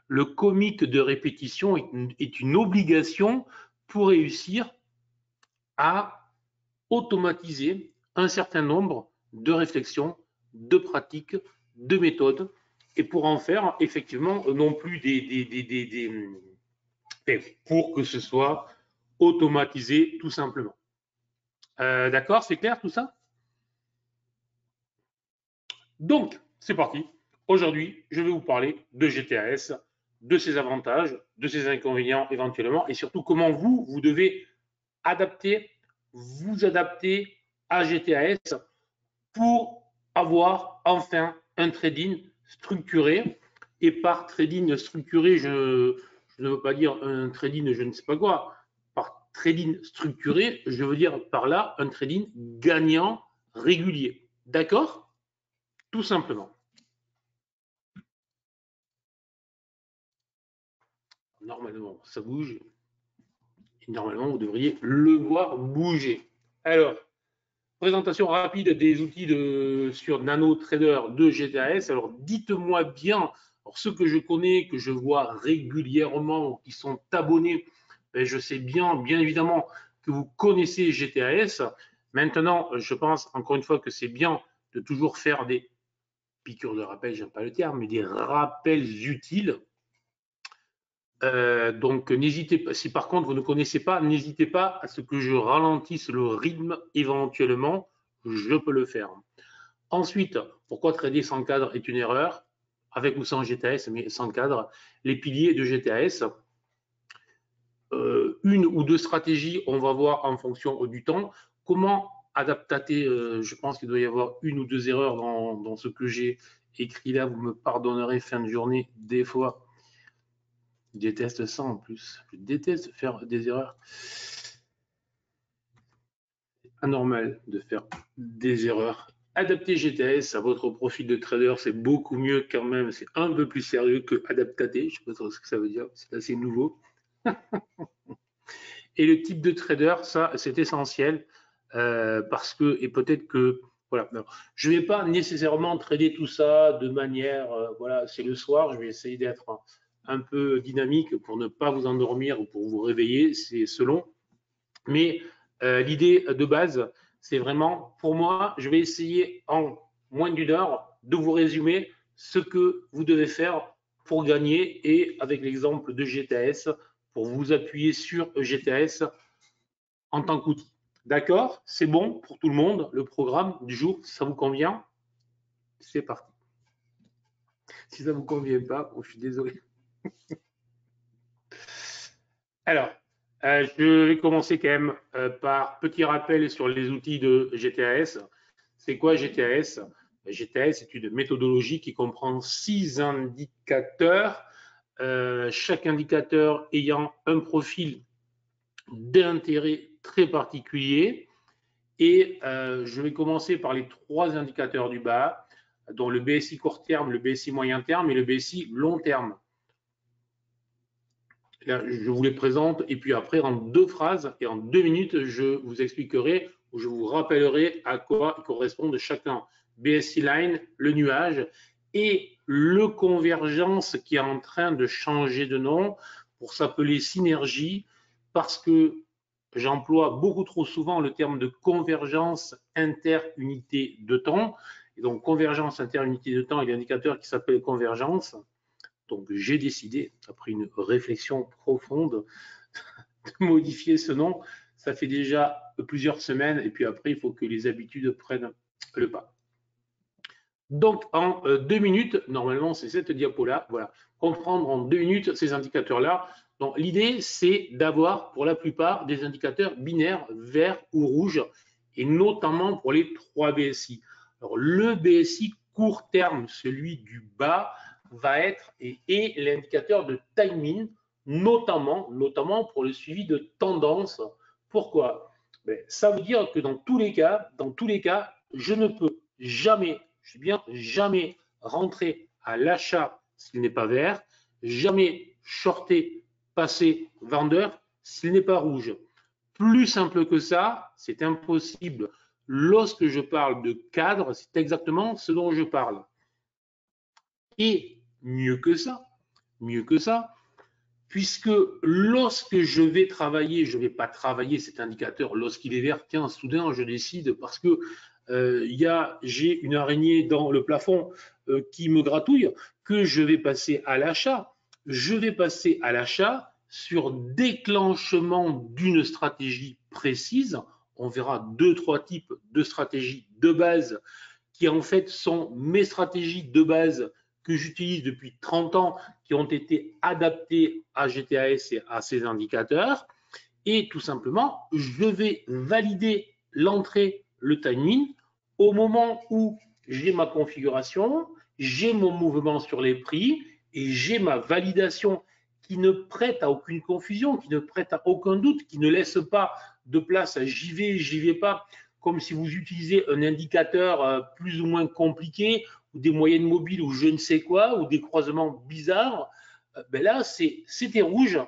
le comique de répétition est une obligation pour réussir à automatiser un certain nombre de réflexions, de pratiques, de méthodes, et pour en faire effectivement non plus pour que ce soit automatisé tout simplement. D'accord, c'est clair tout ça? Donc, c'est parti. Aujourd'hui, je vais vous parler de GTAS, de ses avantages, de ses inconvénients éventuellement, et surtout comment vous devez vous adapter à GTAS pour avoir enfin un trading structuré. Et par trading structuré, je ne veux pas dire un trading je ne sais pas quoi. Par trading structuré, je veux dire par là un trading gagnant régulier. D'accord? Tout simplement. Normalement, ça bouge. Et normalement, vous devriez le voir bouger. Alors, présentation rapide des outils sur NanoTrader de GTAS. Alors, dites-moi bien, alors ceux que je connais, que je vois régulièrement, qui sont abonnés, ben je sais bien évidemment, que vous connaissez GTAS. Maintenant, je pense encore une fois que c'est bien de toujours faire des piqûres de rappel, j'aime pas le terme, mais des rappels utiles. Donc, n'hésitez pas, si par contre vous ne connaissez pas, n'hésitez pas à ce que je ralentisse le rythme éventuellement, je peux le faire. Ensuite, pourquoi trader sans cadre est une erreur, avec ou sans GTAS, mais sans cadre, les piliers de GTAS, une ou deux stratégies, on va voir en fonction du temps, comment adapter, je pense qu'il doit y avoir une ou deux erreurs dans ce que j'ai écrit là, vous me pardonnerez fin de journée, des fois. Je déteste ça en plus. Je déteste faire des erreurs. C'est anormal de faire des erreurs. Adapter GTAS à votre profil de trader, c'est beaucoup mieux quand même. C'est un peu plus sérieux que adaptater. Je ne sais pas trop ce que ça veut dire. C'est assez nouveau. Et le type de trader, ça, c'est essentiel parce que, et peut-être que, voilà, je ne vais pas nécessairement trader tout ça de manière, voilà, c'est le soir, je vais essayer d'être un peu dynamique pour ne pas vous endormir ou pour vous réveiller, c'est selon. Mais l'idée de base, c'est vraiment, pour moi, je vais essayer en moins d'une heure de vous résumer ce que vous devez faire pour gagner et avec l'exemple de GTAS, pour vous appuyer sur GTAS en tant qu'outil. D'accord? C'est bon pour tout le monde, le programme du jour, ça vous convient? C'est parti. Si ça ne vous convient pas, je suis désolé. Alors, je vais commencer quand même par petit rappel sur les outils de GTAS. C'est quoi GTAS? GTAS, c'est une méthodologie qui comprend 6 indicateurs, chaque indicateur ayant un profil d'intérêt très particulier. Et je vais commencer par les 3 indicateurs du bas, dont le BSI court terme, le BSI moyen terme et le BSI long terme. Là, je vous les présente et puis après, en 2 phrases et en 2 minutes, je vous expliquerai ou je vous rappellerai à quoi correspondent chacun. BSI Line, le nuage et le convergence qui est en train de changer de nom pour s'appeler Synergie parce que j'emploie beaucoup trop souvent le terme de convergence inter-unité de temps. Et donc, convergence inter-unité de temps et l'indicateur qui s'appelle convergence. Donc, j'ai décidé, après une réflexion profonde, de modifier ce nom. Ça fait déjà plusieurs semaines et puis après, il faut que les habitudes prennent le pas. Donc, en 2 minutes, normalement, c'est cette diapo-là, voilà, comprendre en 2 minutes ces indicateurs-là. Donc, l'idée, c'est d'avoir, pour la plupart, des indicateurs binaires, vert ou rouge, et notamment pour les 3 BSI. Alors, le BSI court terme, celui du bas, va être et l'indicateur de timing, notamment pour le suivi de tendance. Pourquoi? Ça veut dire que dans tous les cas, je ne peux jamais, je suis bien jamais rentrer à l'achat s'il n'est pas vert, jamais shorter, passer vendeur s'il n'est pas rouge. Plus simple que ça, c'est impossible. Lorsque je parle de cadre, c'est exactement ce dont je parle. Et mieux que ça, mieux que ça, puisque lorsque je vais travailler, je ne vais pas travailler cet indicateur lorsqu'il est vert, tiens, soudain je décide parce que j'ai une araignée dans le plafond qui me gratouille, que je vais passer à l'achat. Je vais passer à l'achat sur déclenchement d'une stratégie précise. On verra 2-3 types de stratégies de base qui en fait sont mes stratégies de base que j'utilise depuis 30 ans, qui ont été adaptées à GTAS et à ces indicateurs. Et tout simplement, je vais valider l'entrée, le timing, au moment où j'ai ma configuration, j'ai mon mouvement sur les prix et j'ai ma validation qui ne prête à aucune confusion, qui ne prête à aucun doute, qui ne laisse pas de place à j'y vais pas, comme si vous utilisez un indicateur plus ou moins compliqué ou des moyennes mobiles ou je ne sais quoi, ou des croisements bizarres. Ben là, c'était rouge.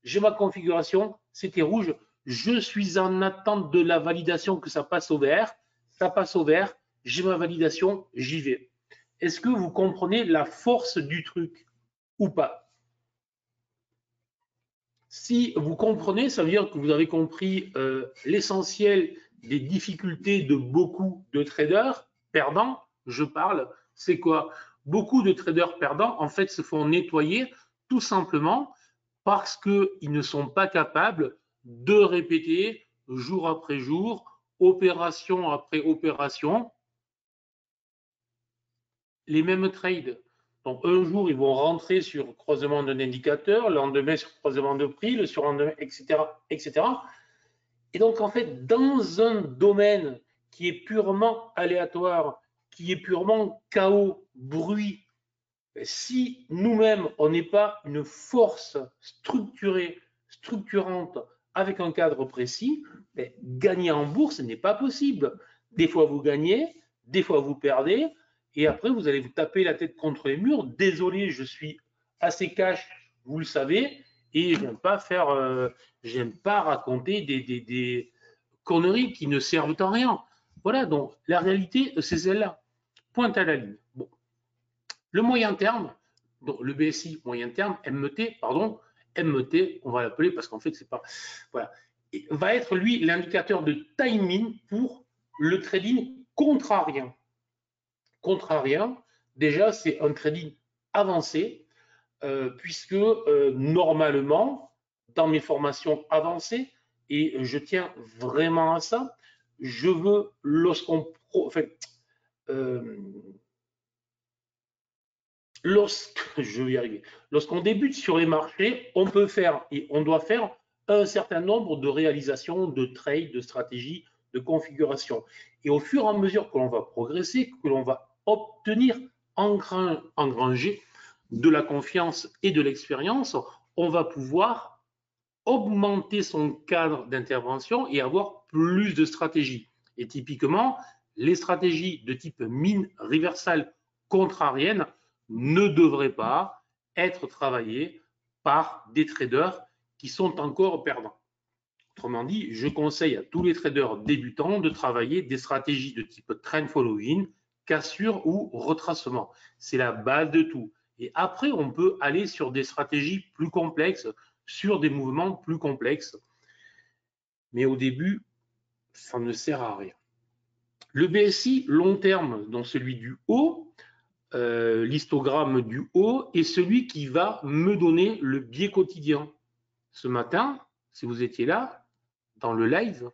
J'ai ma configuration, c'était rouge. Je suis en attente de la validation que ça passe au vert. Ça passe au vert, j'ai ma validation, j'y vais. Est-ce que vous comprenez la force du truc ou pas? Si vous comprenez, ça veut dire que vous avez compris l'essentiel des difficultés de beaucoup de traders perdants. Je parle, c'est quoi? Beaucoup de traders perdants, en fait, se font nettoyer tout simplement parce qu'ils ne sont pas capables de répéter jour après jour, opération après opération, les mêmes trades. Donc, un jour, ils vont rentrer sur croisement d'un indicateur, le lendemain sur croisement de prix, le surlendemain, etc., etc. Et donc, en fait, dans un domaine qui est purement aléatoire, qui est purement chaos, bruit, si nous-mêmes, on n'est pas une force structurée, structurante, avec un cadre précis, gagner en bourse n'est pas possible. Des fois, vous gagnez, des fois, vous perdez, et après, vous allez vous taper la tête contre les murs. Désolé, je suis assez cash, vous le savez, et j'aime pas raconter des conneries qui ne servent à rien. Voilà, donc la réalité, c'est celle-là. Pointe à la ligne. Bon. Le moyen terme, donc le BSI moyen terme, MET, pardon, MET, on va l'appeler parce qu'en fait, c'est pas. Voilà. Et va être, lui, l'indicateur de timing pour le trading contrarien. Contrarien, déjà, c'est un trading avancé, puisque normalement, dans mes formations avancées, et je tiens vraiment à ça, je veux, lorsqu'on. Enfin, lorsqu'on débute sur les marchés, on peut faire et on doit faire un certain nombre de réalisations, de trades, de stratégies, de configurations. Et au fur et à mesure que l'on va progresser, que l'on va obtenir, engranger de la confiance et de l'expérience, on va pouvoir augmenter son cadre d'intervention et avoir plus de stratégies. Et typiquement, les stratégies de type mine reversal contrarienne ne devraient pas être travaillées par des traders qui sont encore perdants. Autrement dit, je conseille à tous les traders débutants de travailler des stratégies de type trend following, cassure ou retracement. C'est la base de tout. Et après, on peut aller sur des stratégies plus complexes, sur des mouvements plus complexes. Mais au début, ça ne sert à rien. Le BSI long terme, donc celui du haut, l'histogramme du haut, est celui qui va me donner le biais quotidien. Ce matin, si vous étiez là, dans le live,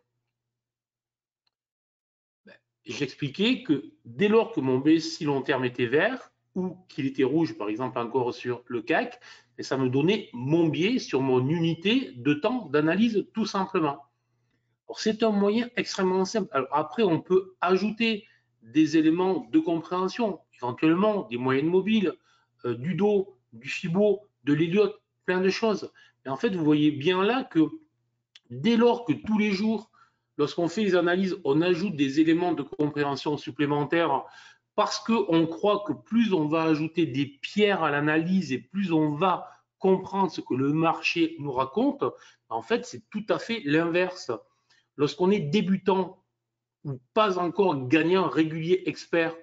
j'expliquais que dès lors que mon BSI long terme était vert ou qu'il était rouge, par exemple encore sur le CAC, et ça me donnait mon biais sur mon unité de temps d'analyse tout simplement. C'est un moyen extrêmement simple. Alors après, on peut ajouter des éléments de compréhension, éventuellement des moyennes mobiles, du dos, du Fibo, de l'Elliott, plein de choses. Mais en fait, vous voyez bien là que dès lors que tous les jours, lorsqu'on fait les analyses, on ajoute des éléments de compréhension supplémentaires parce qu'on croit que plus on va ajouter des pierres à l'analyse et plus on va comprendre ce que le marché nous raconte, en fait, c'est tout à fait l'inverse. Lorsqu'on est débutant ou pas encore gagnant, régulier, expert,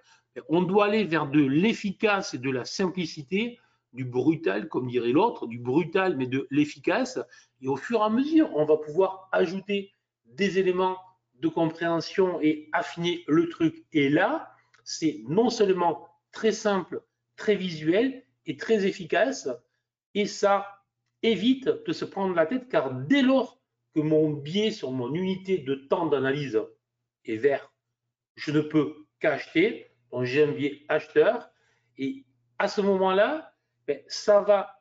on doit aller vers de l'efficace et de la simplicité. du brutal, comme dirait l'autre, du brutal, mais de l'efficace. Et au fur et à mesure, on va pouvoir ajouter des éléments de compréhension et affiner le truc. Et là, c'est non seulement très simple, très visuel et très efficace, et ça évite de se prendre la tête, car dès lors que mon biais sur mon unité de temps d'analyse est vert, je ne peux qu'acheter, donc j'ai un biais acheteur, et à ce moment-là, ça va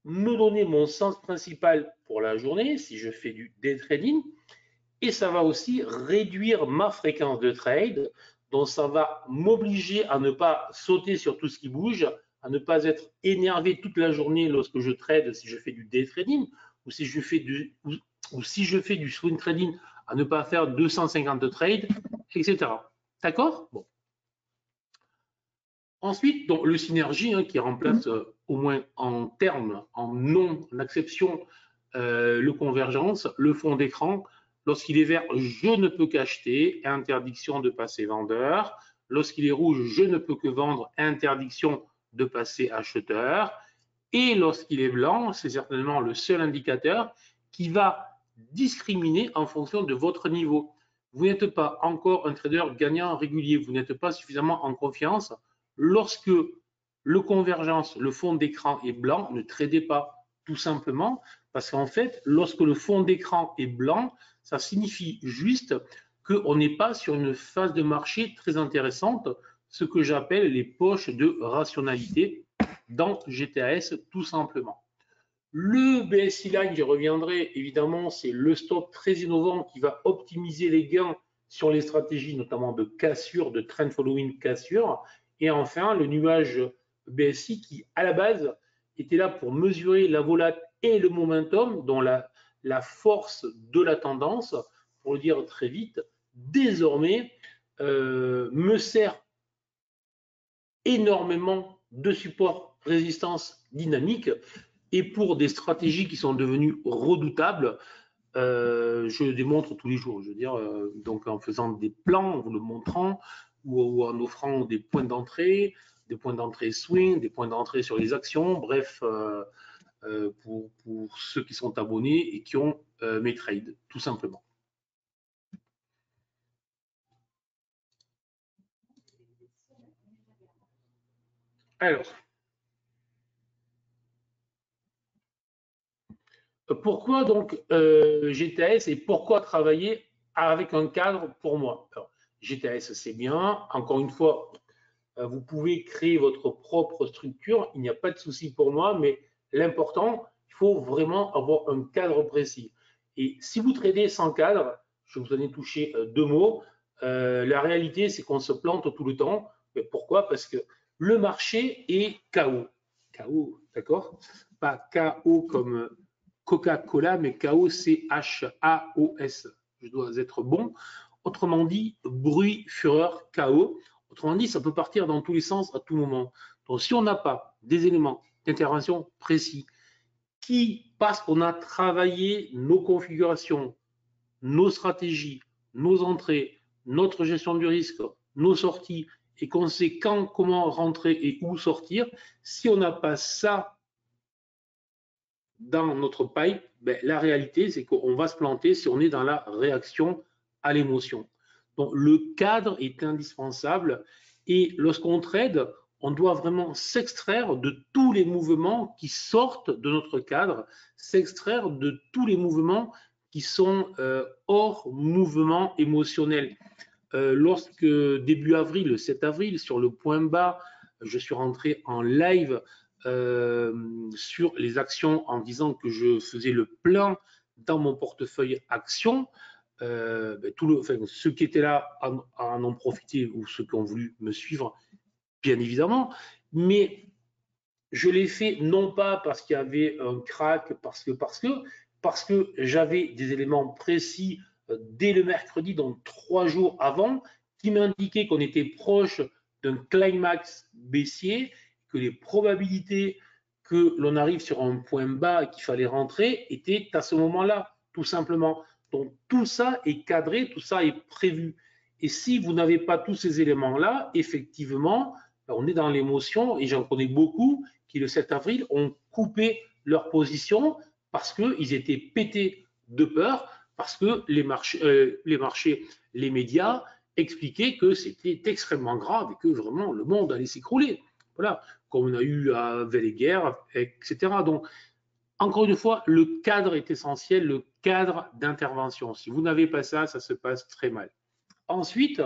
me donner mon sens principal pour la journée, si je fais du day trading, et ça va aussi réduire ma fréquence de trade, donc ça va m'obliger à ne pas sauter sur tout ce qui bouge, à ne pas être énervé toute la journée lorsque je trade, si je fais du day trading, ou si je fais du swing trading, à ne pas faire 250 trades, etc. D'accord? Bon. Ensuite, donc, le synergie qui remplace au moins en termes, en non, en acception, le convergence, le fond d'écran. Lorsqu'il est vert, je ne peux qu'acheter, interdiction de passer vendeur. Lorsqu'il est rouge, je ne peux que vendre, interdiction de passer acheteur. Et lorsqu'il est blanc, c'est certainement le seul indicateur qui va discriminer en fonction de votre niveau. Vous n'êtes pas encore un trader gagnant régulier, vous n'êtes pas suffisamment en confiance. Lorsque le convergence, le fond d'écran est blanc, ne tradez pas, tout simplement, parce qu'en fait, lorsque le fond d'écran est blanc, ça signifie juste qu'on n'est pas sur une phase de marché très intéressante, ce que j'appelle les poches de rationalité dans GTAS, tout simplement. Le BSI Line, j'y reviendrai, évidemment, c'est le stop très innovant qui va optimiser les gains sur les stratégies, notamment de cassure, de trend following cassure. Et enfin, le nuage BSI qui, à la base, était là pour mesurer la volate et le momentum, dont la force de la tendance, pour le dire très vite, désormais me sert énormément de support résistance dynamique. Et pour des stratégies qui sont devenues redoutables, je le démontre tous les jours. Je veux dire, donc en faisant des plans, en vous le montrant, ou en offrant des points d'entrée swing, des points d'entrée sur les actions, bref, pour ceux qui sont abonnés et qui ont mes trades, tout simplement. Alors, pourquoi donc GTAS et pourquoi travailler avec un cadre pour moi? Alors, GTAS, c'est bien. Encore une fois, vous pouvez créer votre propre structure. Il n'y a pas de souci pour moi, mais l'important, il faut vraiment avoir un cadre précis. Et si vous tradez sans cadre, je vous en ai touché deux mots. La réalité, c'est qu'on se plante tout le temps. Mais pourquoi? Parce que le marché est KO. KO, d'accord? Pas KO comme Coca-Cola, mais KO, c'est H-A-O-S. Je dois être bon. Autrement dit, bruit, fureur, chaos. Autrement dit, ça peut partir dans tous les sens à tout moment. Donc, si on n'a pas des éléments d'intervention précis qui, parce qu'on a travaillé nos configurations, nos stratégies, nos entrées, notre gestion du risque, nos sorties, et qu'on sait quand, comment rentrer et où sortir, si on n'a pas ça dans notre pipe, la réalité, c'est qu'on va se planter si on est dans la réaction à l'émotion. Donc, le cadre est indispensable et lorsqu'on trade, on doit vraiment s'extraire de tous les mouvements qui sortent de notre cadre, s'extraire de tous les mouvements qui sont hors mouvement émotionnel. Lorsque début avril, le 7 avril, sur le point bas, je suis rentré en live sur les actions en disant que je faisais le plein dans mon portefeuille actions. Ceux qui étaient là en ont profité ou ceux qui ont voulu me suivre, bien évidemment. Mais je l'ai fait non pas parce qu'il y avait un crack, parce que j'avais des éléments précis dès le mercredi, donc 3 jours avant, qui m'indiquaient qu'on était proche d'un climax baissier, que les probabilités que l'on arrive sur un point bas et qu'il fallait rentrer étaient à ce moment-là, tout simplement. Donc tout ça est cadré, tout ça est prévu. Et si vous n'avez pas tous ces éléments-là, effectivement, on est dans l'émotion et j'en connais beaucoup qui, le 7 avril, ont coupé leur position parce qu'ils étaient pétés de peur, parce que les médias expliquaient que c'était extrêmement grave et que vraiment le monde allait s'écrouler. Voilà, comme on a eu à Velleguer, etc. Donc, encore une fois, le cadre est essentiel, le cadre d'intervention. Si vous n'avez pas ça, ça se passe très mal. Ensuite,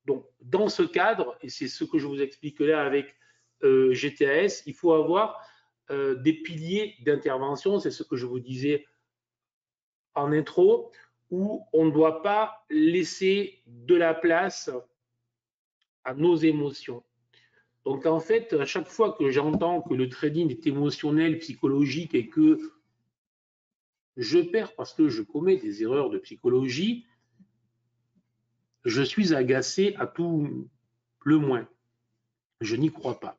donc, dans ce cadre, et c'est ce que je vous explique là avec GTAS, il faut avoir des piliers d'intervention, c'est ce que je vous disais en intro, où on ne doit pas laisser de la place à nos émotions. Donc en fait, à chaque fois que j'entends que le trading est émotionnel, psychologique et que je perds parce que je commets des erreurs de psychologie, je suis agacé à tout le moins. Je n'y crois pas.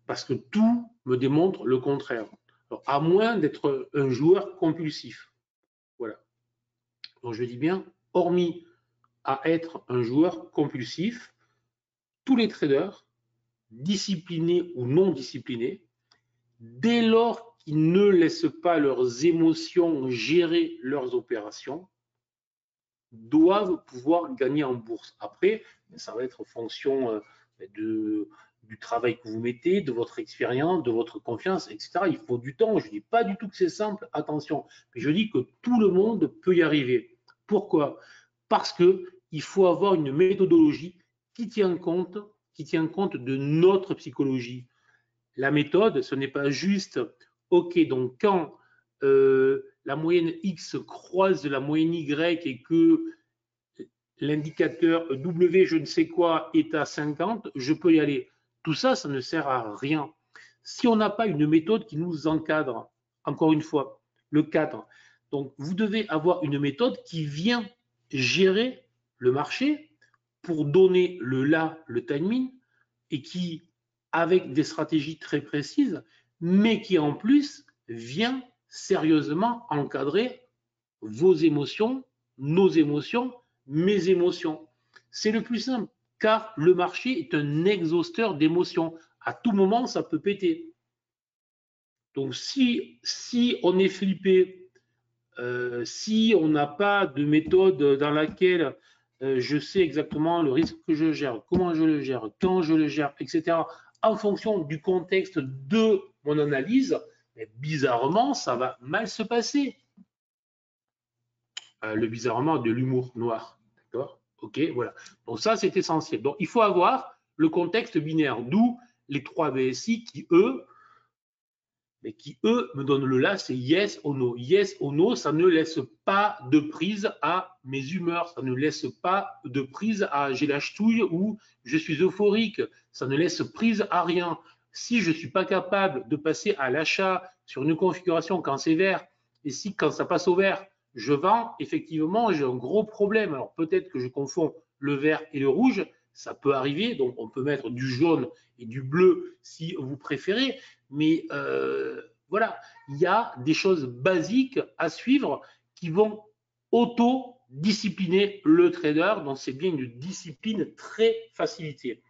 Parce que tout me démontre le contraire. Alors, à moins d'être un joueur compulsif. Voilà. Donc je dis bien, hormis à être un joueur compulsif, tous les traders, disciplinés ou non disciplinés, dès lors qu'ils ne laissent pas leurs émotions gérer leurs opérations, doivent pouvoir gagner en bourse. Après, ça va être en fonction du travail que vous mettez, de votre expérience, de votre confiance, etc. Il faut du temps. Je ne dis pas du tout que c'est simple, attention. Mais je dis que tout le monde peut y arriver. Pourquoi? Parce qu'il faut avoir une méthodologie qui tient compte de notre psychologie. La méthode, ce n'est pas juste, ok, donc quand la moyenne X croise la moyenne Y et que l'indicateur W je ne sais quoi est à 50, je peux y aller. Tout ça, ça ne sert à rien. Si on n'a pas une méthode qui nous encadre, encore une fois, le cadre, donc vous devez avoir une méthode qui vient gérer le marché pour donner le timing, et qui, avec des stratégies très précises, mais qui en plus vient sérieusement encadrer vos émotions, nos émotions, mes émotions. C'est le plus simple, car le marché est un exhausteur d'émotions. À tout moment, ça peut péter. Donc si on est flippé, si on n'a pas de méthode dans laquelle je sais exactement le risque que je gère, comment je le gère, quand je le gère, etc., en fonction du contexte de mon analyse, bizarrement, ça va mal se passer. Le bizarrement de l'humour noir. D'accord? Ok, voilà. Donc ça, c'est essentiel. Donc il faut avoir le contexte binaire, d'où les 3 BSI qui, eux, me donnent le là, c'est yes or no. Yes or no, ça ne laisse pas de prise à mes humeurs, ça ne laisse pas de prise à j'ai la ch'touille ou je suis euphorique, ça ne laisse prise à rien. Si je ne suis pas capable de passer à l'achat sur une configuration quand c'est vert, et si quand ça passe au vert, je vends, effectivement, j'ai un gros problème. Alors peut-être que je confonds le vert et le rouge, ça peut arriver, donc on peut mettre du jaune et du bleu si vous préférez, mais voilà, il y a des choses basiques à suivre qui vont auto-discipliner le trader, donc c'est bien une discipline très facilitée.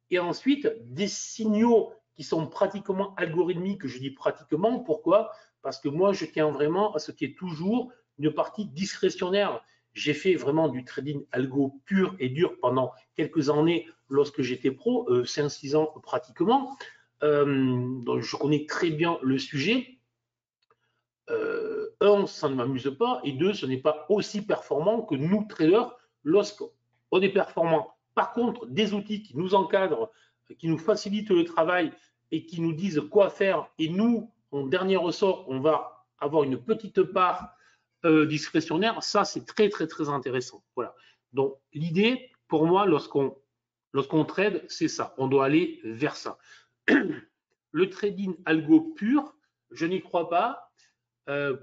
Et ensuite, des signaux qui sont pratiquement algorithmiques, je dis pratiquement, pourquoi? Parce que moi, je tiens vraiment à ce qui est toujours une partie discrétionnaire. J'ai fait vraiment du trading algo pur et dur pendant quelques années lorsque j'étais pro, 5-6 ans pratiquement. Donc je connais très bien le sujet. Un, ça ne m'amuse pas, et deux, ce n'est pas aussi performant que nous, traders, lorsqu'on est performant. Par contre, des outils qui nous encadrent, qui nous facilitent le travail et qui nous disent quoi faire, et nous, en dernier ressort, on va avoir une petite part discrétionnaire, ça c'est très très très intéressant. Voilà. Donc l'idée, pour moi, lorsqu'on trade, c'est ça. On doit aller vers ça. Le trading algo pur, je n'y crois pas,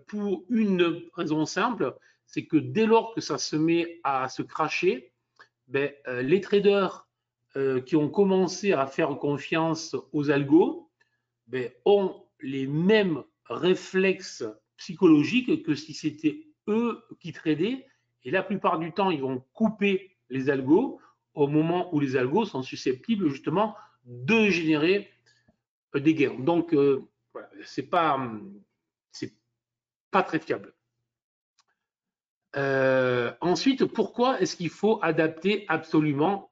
pour une raison simple, c'est que dès lors que ça se met à se cracher, les traders qui ont commencé à faire confiance aux algos ont les mêmes réflexes psychologiques que si c'était eux qui tradaient, et la plupart du temps, ils vont couper les algos au moment où les algos sont susceptibles justement de générer des gains. Donc, voilà, c'est pas très fiable. Ensuite, pourquoi est-ce qu'il faut adapter absolument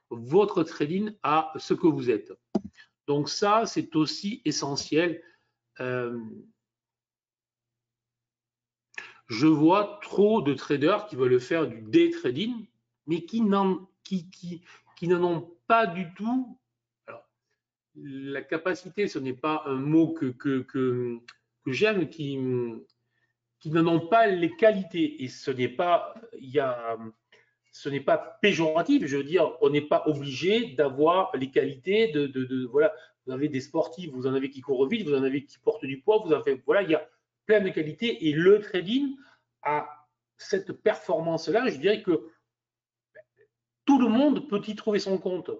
votre trading à ce que vous êtes? Donc ça, c'est aussi essentiel. Je vois trop de traders qui veulent faire du day trading, mais qui n'en ont pas du tout. Alors, la capacité, ce n'est pas un mot que j'aime, qui n'en ont pas les qualités. Et ce n'est pas, ce n'est pas péjoratif. Je veux dire, on n'est pas obligé d'avoir les qualités voilà. Vous avez des sportifs, vous en avez qui courent vite, vous en avez qui portent du poids, vous en avez, voilà, il y a plein de qualités. Et le trading a cette performance-là. Je dirais que tout le monde peut y trouver son compte.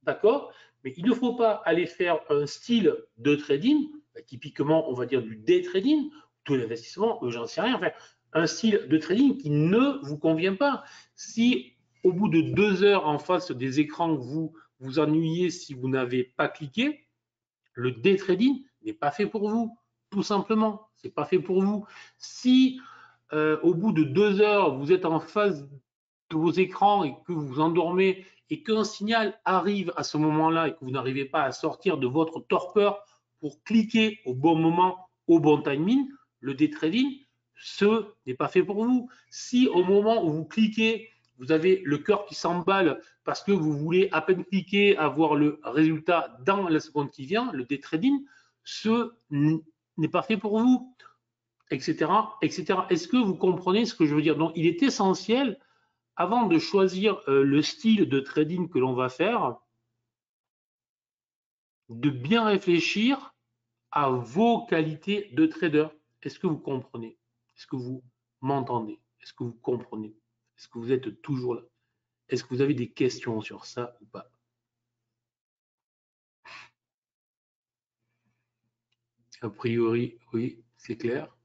D'accord? Mais il ne faut pas aller faire un style de trading, typiquement, on va dire du day trading, tout l'investissement, j'en sais rien. Enfin, un style de trading qui ne vous convient pas. Si au bout de 2 heures en face des écrans, vous vous ennuyez si vous n'avez pas cliqué, le day trading n'est pas fait pour vous, tout simplement. C'est pas fait pour vous. Si au bout de 2 heures, vous êtes en face de vos écrans et que vous vous endormez et qu'un signal arrive à ce moment-là et que vous n'arrivez pas à sortir de votre torpeur pour cliquer au bon moment, au bon timing, le day trading, ce n'est pas fait pour vous. Si au moment où vous cliquez, vous avez le cœur qui s'emballe parce que vous voulez à peine cliquer, avoir le résultat dans la seconde qui vient, le day trading, ce n'est pas fait pour vous, etc., etc. Est-ce que vous comprenez ce que je veux dire? Donc, il est essentiel, avant de choisir le style de trading que l'on va faire, de bien réfléchir à vos qualités de trader. Est-ce que vous comprenez? Est-ce que vous m'entendez? Est-ce que vous comprenez? Est-ce que vous êtes toujours là? Est-ce que vous avez des questions sur ça ou pas? A priori, oui, c'est clair.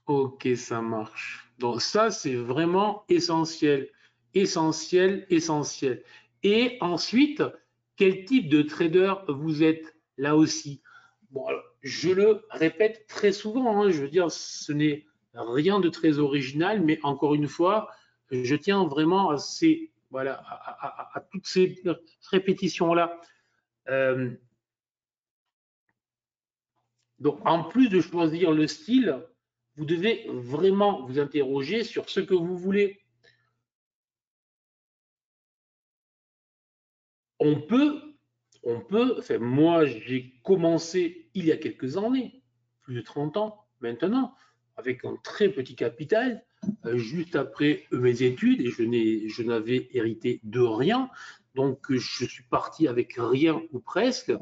Ok, ça marche. Donc ça, c'est vraiment essentiel. Essentiel, essentiel. Et ensuite, quel type de trader vous êtes là aussi? Bon, alors, je le répète très souvent, hein, je veux dire, ce n'est rien de très original, mais encore une fois, je tiens vraiment voilà, à toutes ces répétitions-là. Donc, en plus de choisir le style, vous devez vraiment vous interroger sur ce que vous voulez. On peut, enfin, moi j'ai commencé il y a quelques années, plus de 30 ans maintenant, avec un très petit capital, juste après mes études, et je n'avais hérité de rien, donc je suis parti avec rien ou presque,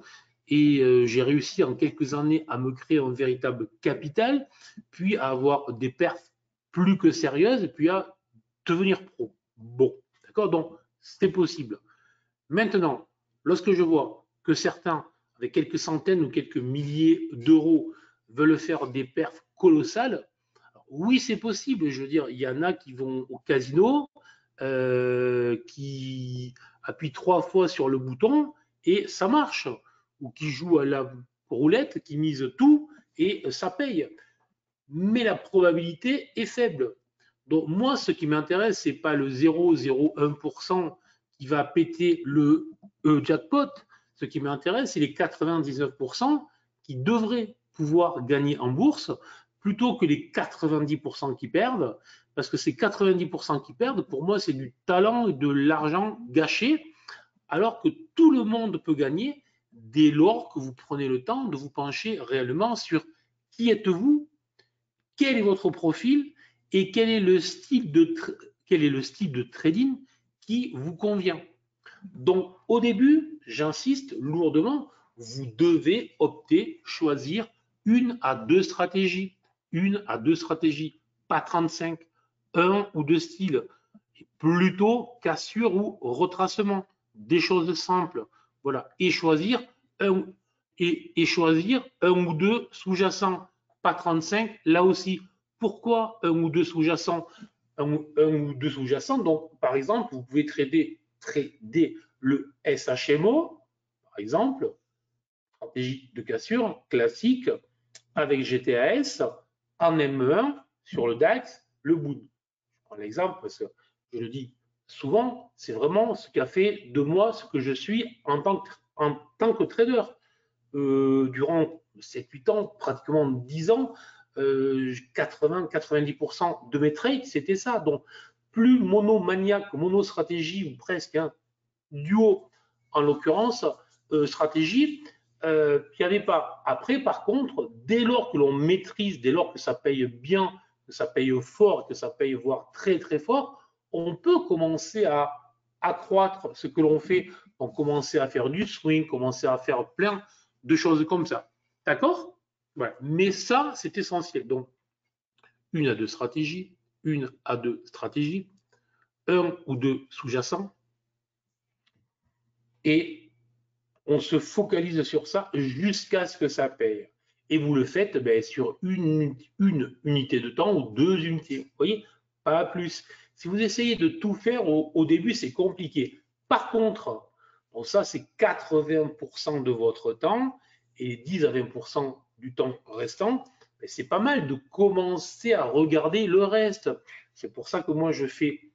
et j'ai réussi en quelques années à me créer un véritable capital, puis à avoir des perfs plus que sérieuses, et puis à devenir pro. Bon, d'accord, donc c'est possible. Maintenant, lorsque je vois que certains, avec quelques centaines ou quelques milliers d'euros, veulent faire des perfs colossales, oui, c'est possible. Je veux dire, il y en a qui vont au casino, qui appuient 3 fois sur le bouton et ça marche. Ou qui jouent à la roulette, qui misent tout et ça paye. Mais la probabilité est faible. Donc moi, ce qui m'intéresse, ce n'est pas le 0,01% qui va péter le jackpot. Ce qui m'intéresse, c'est les 99% qui devraient pouvoir gagner en bourse plutôt que les 90% qui perdent. Parce que ces 90% qui perdent, pour moi, c'est du talent et de l'argent gâché, alors que tout le monde peut gagner dès lors que vous prenez le temps de vous pencher réellement sur qui êtes-vous, quel est votre profil et quel est le style de trading qui vous convient. Donc, au début, j'insiste lourdement, vous devez opter, choisir 1 à 2 stratégies. 1 à 2 stratégies, pas 35, 1 ou 2 styles. Plutôt cassure ou retracement. Des choses simples. Voilà. Et choisir choisir un ou deux sous-jacents. Pas 35, là aussi. Pourquoi un ou deux sous-jacents? un ou deux sous-jacents. Donc, par exemple, vous pouvez trader le SHMO, par exemple, stratégie de cassure classique avec GTAS en ME1 sur le DAX, le BOOD. Je prends l'exemple parce que je le dis souvent, c'est vraiment ce qui a fait de moi ce que je suis en tant que trader. Durant 7-8 ans, pratiquement 10 ans, 80-90% de mes trades, c'était ça. Donc, plus monomaniaque, monostratégie ou presque, hein, duo en l'occurrence, stratégie, il n'y avait pas. Après, par contre, dès lors que l'on maîtrise, dès lors que ça paye bien, que ça paye fort, que ça paye voire très très fort, on peut commencer à accroître ce que l'on fait. On commencer à faire du swing, commencer à faire plein de choses comme ça. D'accord? Ouais. Mais ça, c'est essentiel. Donc, une à deux stratégies, une à deux stratégies, un ou deux sous-jacents, et on se focalise sur ça jusqu'à ce que ça paye. Et vous le faites sur une unité de temps ou deux unités. Vous voyez, pas plus. Si vous essayez de tout faire au début, c'est compliqué. Par contre, bon, ça c'est 80% de votre temps et 10 à 20% du temps restant, c'est pas mal de commencer à regarder le reste. C'est pour ça que moi je fais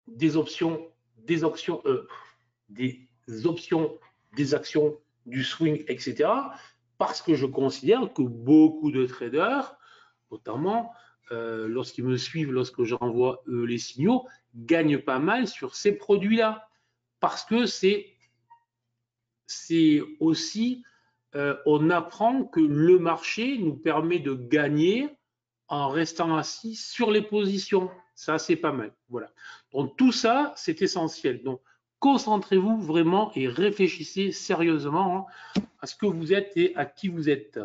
des options, des options, des actions, du swing, etc. Parce que je considère que beaucoup de traders, notamment lorsqu'ils me suivent, lorsque j'envoie les signaux, gagnent pas mal sur ces produits-là. Parce que c'est aussi, on apprend que le marché nous permet de gagner en restant assis sur les positions. Ça, c'est pas mal. Voilà. Donc, tout ça, c'est essentiel. Donc, concentrez-vous vraiment et réfléchissez sérieusement à ce que vous êtes et à qui vous êtes.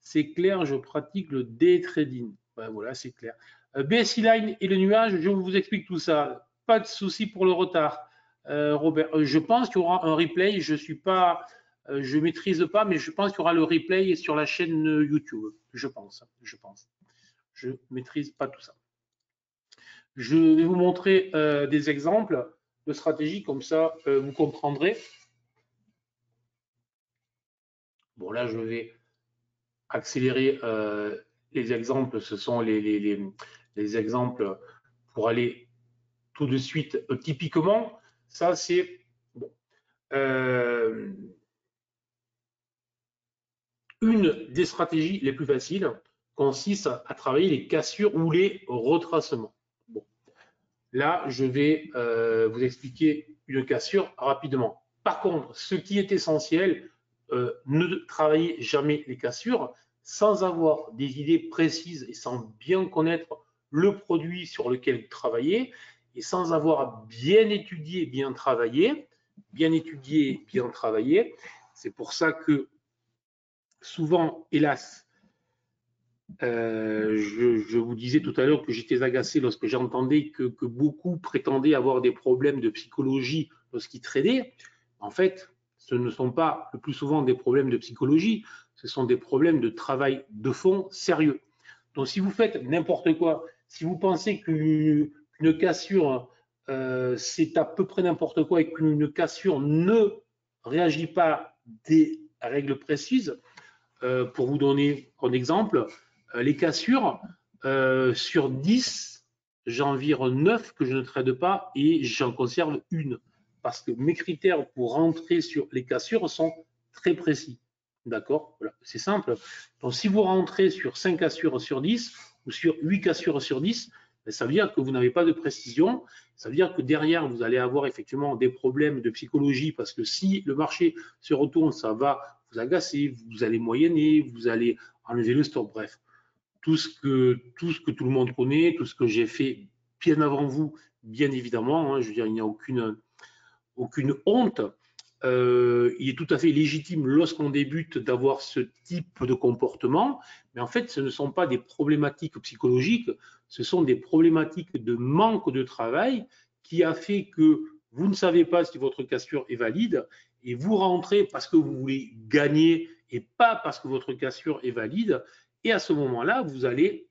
C'est clair, je pratique le day trading. Ben voilà, c'est clair. BSI Line et le nuage, je vous explique tout ça. Pas de souci pour le retard. Robert, je pense qu'il y aura un replay. Je suis pas, je maîtrise pas, mais je pense qu'il y aura le replay sur la chaîne YouTube. Je pense. Je maîtrise pas tout ça. Je vais vous montrer des exemples de stratégies, comme ça vous comprendrez. Bon, là, je vais accélérer les exemples. Ce sont les exemples pour aller tout de suite. Typiquement, ça, c'est bon, une des stratégies les plus faciles consiste à travailler les cassures ou les retracements. Bon. Là, je vais vous expliquer une cassure rapidement. Par contre, ce qui est essentiel, ne travaillez jamais les cassures sans avoir des idées précises et sans bien connaître le produit sur lequel vous travaillez et sans avoir bien étudié, bien travaillé. C'est pour ça que souvent, hélas, je vous disais tout à l'heure que j'étais agacé lorsque j'entendais que beaucoup prétendaient avoir des problèmes de psychologie lorsqu'ils tradaient. En fait, ce ne sont pas le plus souvent des problèmes de psychologie, ce sont des problèmes de travail de fond sérieux. Donc si vous faites n'importe quoi, si vous pensez qu'une cassure, c'est à peu près n'importe quoi et qu'une cassure ne réagit pas des règles précises, pour vous donner un exemple, les cassures, sur 10, j'en vire 9 que je ne trade pas et j'en conserve une. Parce que mes critères pour rentrer sur les cassures sont très précis. D'accord? Voilà, c'est simple. Donc, si vous rentrez sur 5 cassures sur 10 ou sur 8 cassures sur 10, ça veut dire que vous n'avez pas de précision. Ça veut dire que derrière, vous allez avoir effectivement des problèmes de psychologie parce que si le marché se retourne, ça va vous agacer, vous allez moyenner, vous allez enlever le stop. Bref, tout ce que tout le monde connaît, tout ce que j'ai fait bien avant vous, bien évidemment. Hein, je veux dire, il n'y a aucune honte. Il est tout à fait légitime lorsqu'on débute d'avoir ce type de comportement, mais en fait, ce ne sont pas des problématiques psychologiques, ce sont des problématiques de manque de travail qui a fait que vous ne savez pas si votre cassure est valide et vous rentrez parce que vous voulez gagner et pas parce que votre cassure est valide. Et à ce moment-là, vous allez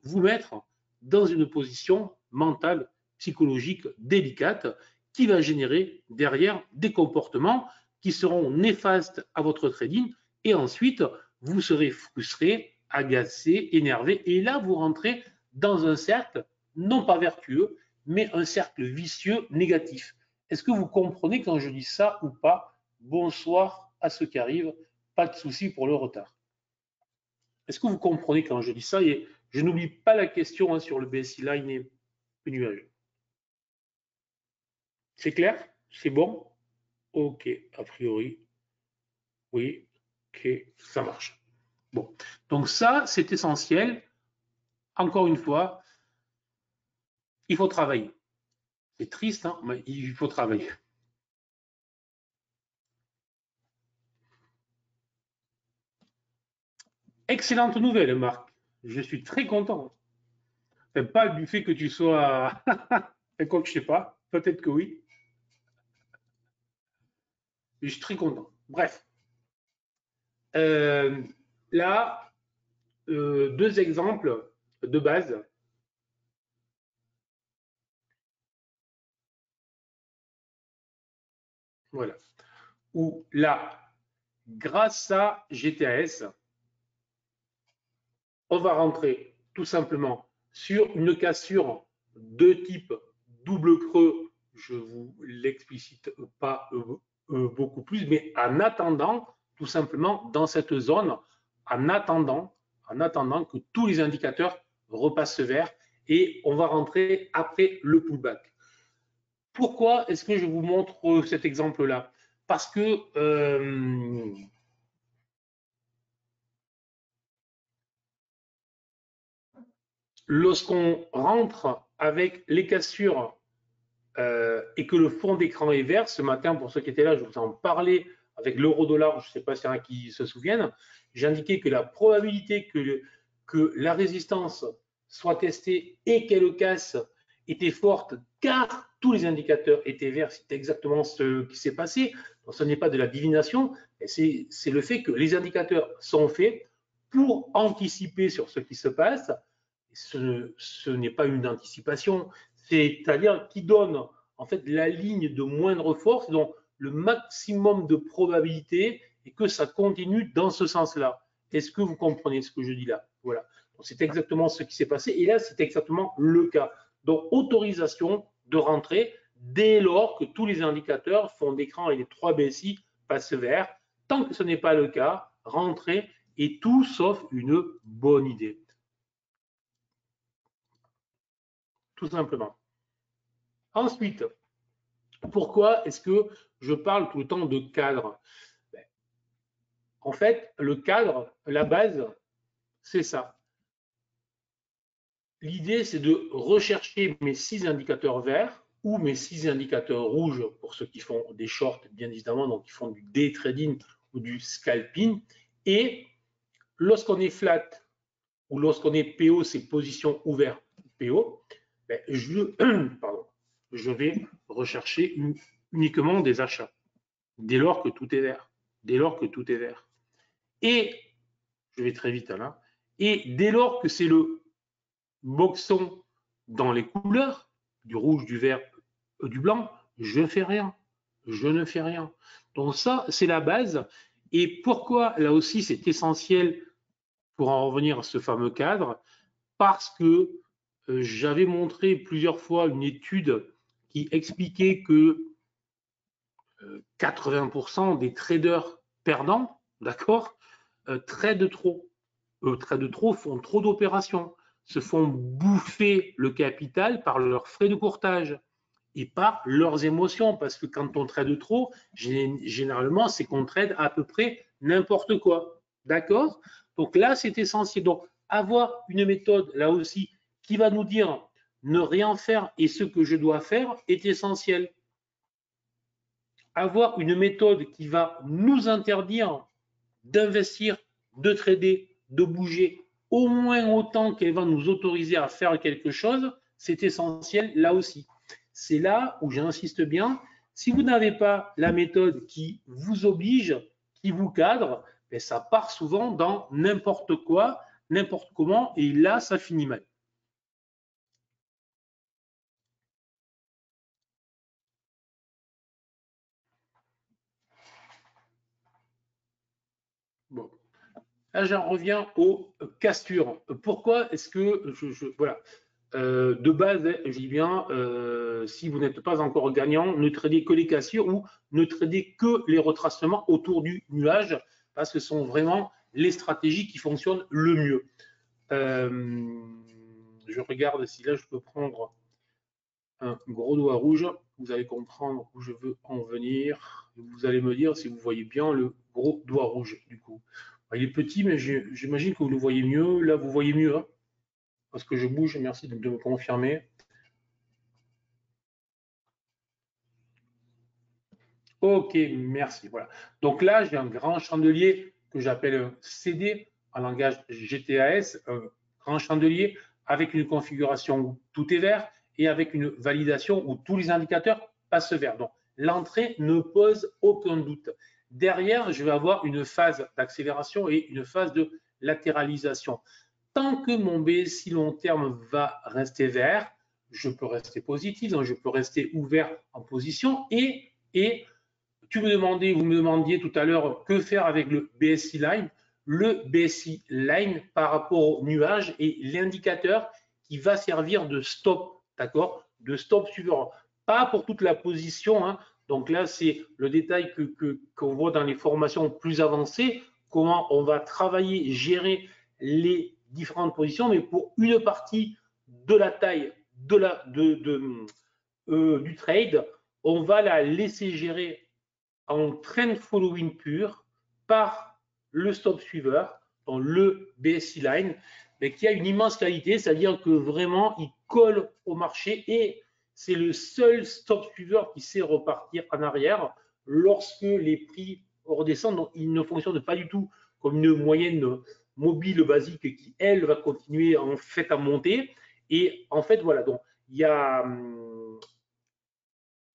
vous mettre dans une position mentale, psychologique délicate qui va générer derrière des comportements qui seront néfastes à votre trading et ensuite vous serez frustré, agacé, énervé et là vous rentrez dans un cercle non pas vertueux mais un cercle vicieux négatif. Est-ce que vous comprenez quand je dis ça ou pas? Bonsoir à ceux qui arrivent, pas de souci pour le retard. Est-ce que vous comprenez quand je dis ça? Et je n'oublie pas la question sur le BSI Line et le nuage. C'est clair? C'est bon? Ok, a priori, oui, ok, ça marche. Bon, donc ça, c'est essentiel. Encore une fois, il faut travailler. C'est triste, hein, mais il faut travailler. Excellente nouvelle, Marc. Je suis très content. Pas du fait que tu sois... Quoi que je sais pas, peut-être que oui. Mais je suis très content. Bref. Euh, là, deux exemples de base. Voilà. Où là, grâce à GTAS, on va rentrer tout simplement sur une cassure de type double creux. Je ne vous l'explicite pas beaucoup plus, mais en attendant, tout simplement, dans cette zone, en attendant que tous les indicateurs repassent vert et on va rentrer après le pullback. Pourquoi est-ce que je vous montre cet exemple-là? Parce que lorsqu'on rentre avec les cassures et que le fond d'écran est vert, ce matin, pour ceux qui étaient là, je vous en parlais avec l'euro-dollar, je ne sais pas s'il y en a qui se souviennent, j'indiquais que la probabilité que la résistance soit testée et qu'elle casse était forte, car tous les indicateurs étaient verts, c'est exactement ce qui s'est passé. Donc, ce n'est pas de la divination, c'est le fait que les indicateurs sont faits pour anticiper sur ce qui se passe. Ce n'est pas une anticipation, c'est-à-dire qui donne en fait la ligne de moindre force, donc le maximum de probabilité et que ça continue dans ce sens-là. Est-ce que vous comprenez ce que je dis là? Voilà. C'est exactement ce qui s'est passé et là c'est exactement le cas. Donc autorisation de rentrer dès lors que tous les indicateurs, fond d'écran et les 3 BSI passent vert. Tant que ce n'est pas le cas, rentrer est tout sauf une bonne idée. Tout simplement. Ensuite, pourquoi est-ce que je parle tout le temps de cadre? En fait, le cadre, la base, c'est ça. L'idée, c'est de rechercher mes 6 indicateurs verts ou mes 6 indicateurs rouges pour ceux qui font des shorts, bien évidemment, donc qui font du day trading ou du scalping. Et lorsqu'on est flat ou lorsqu'on est PO, c'est position ouverte PO, je vais rechercher uniquement des achats dès lors que tout est vert. Dès lors que tout est vert. Et, je vais très vite là, et dès lors que c'est le boxon dans les couleurs, du rouge, du vert, du blanc, je ne fais rien. Je ne fais rien. Donc ça, c'est la base. Et pourquoi, là aussi, c'est essentiel pour en revenir à ce fameux cadre? Parce que j'avais montré plusieurs fois une étude qui expliquait que 80% des traders perdants, d'accord, trade trop. Trade trop, font trop d'opérations, se font bouffer le capital par leurs frais de courtage et par leurs émotions. Parce que quand on trade trop, généralement, c'est qu'on trade à peu près n'importe quoi. D'accord? Donc là, c'est essentiel. Donc, avoir une méthode, là aussi, qui va nous dire ne rien faire et ce que je dois faire est essentiel. Avoir une méthode qui va nous interdire d'investir, de trader, de bouger au moins autant qu'elle va nous autoriser à faire quelque chose, c'est essentiel là aussi. C'est là où j'insiste bien, si vous n'avez pas la méthode qui vous oblige, qui vous cadre, ben ça part souvent dans n'importe quoi, n'importe comment, et là, ça finit mal. Bon. Là, j'en reviens aux castures. Pourquoi est-ce que voilà. De base, je dis bien, si vous n'êtes pas encore gagnant, ne tradez que les cassures ou ne tradez que les retracements autour du nuage, parce que ce sont vraiment les stratégies qui fonctionnent le mieux. Je regarde si là je peux prendre un gros doigt rouge. Vous allez comprendre où je veux en venir. Vous allez me dire si vous voyez bien le gros doigt rouge du coup. Il est petit, mais j'imagine que vous le voyez mieux. Là, vous voyez mieux, hein, parce que je bouge. Merci de me confirmer. Ok, merci. Voilà. Donc là, j'ai un grand chandelier que j'appelle un CD en langage GTAS, un grand chandelier avec une configuration où tout est vert et avec une validation où tous les indicateurs passent vert. Donc l'entrée ne pose aucun doute. Derrière, je vais avoir une phase d'accélération et une phase de latéralisation. Tant que mon BSI long terme va rester vert, je peux rester positif, donc je peux rester ouvert en position et vous me demandiez tout à l'heure que faire avec le BSI Line. Le BSI Line par rapport au nuage est l'indicateur qui va servir de stop, d'accord, de stop suivant. Pas pour toute la position, hein. Donc là, c'est le détail qu'on voit dans les formations plus avancées, comment on va travailler, gérer les différentes positions, mais pour une partie de la taille du trade, on va la laisser gérer en trend following pur par le stop suiveur, dans le BSI Line, mais qui a une immense qualité, c'est-à-dire que vraiment, il colle au marché et c'est le seul stop suiveur qui sait repartir en arrière lorsque les prix redescendent. Donc, il ne fonctionne pas du tout comme une moyenne mobile basique qui, elle, va continuer en fait à monter. Et en fait, voilà, donc il y a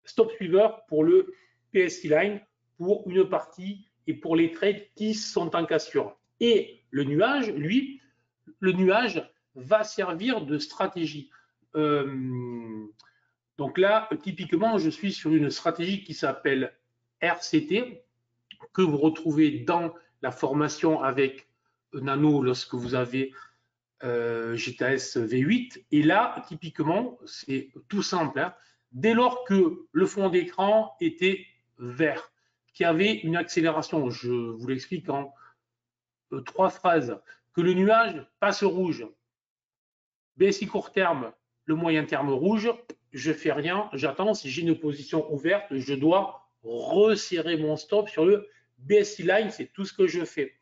stop suiveur pour le PSI Line pour une partie et pour les trades qui sont en cassure. Et le nuage, lui, le nuage va servir de stratégie. Donc là, typiquement, je suis sur une stratégie qui s'appelle RCT, que vous retrouvez dans la formation avec Nano lorsque vous avez GTS V8. Et là, typiquement, c'est tout simple, hein. Dès lors que le fond d'écran était vert, qu'il y avait une accélération, je vous l'explique en 3 phrases, que le nuage passe rouge, BSI court terme, le moyen terme rouge, je fais rien, j'attends. Si j'ai une position ouverte, je dois resserrer mon stop sur le BSI Line, c'est tout ce que je fais.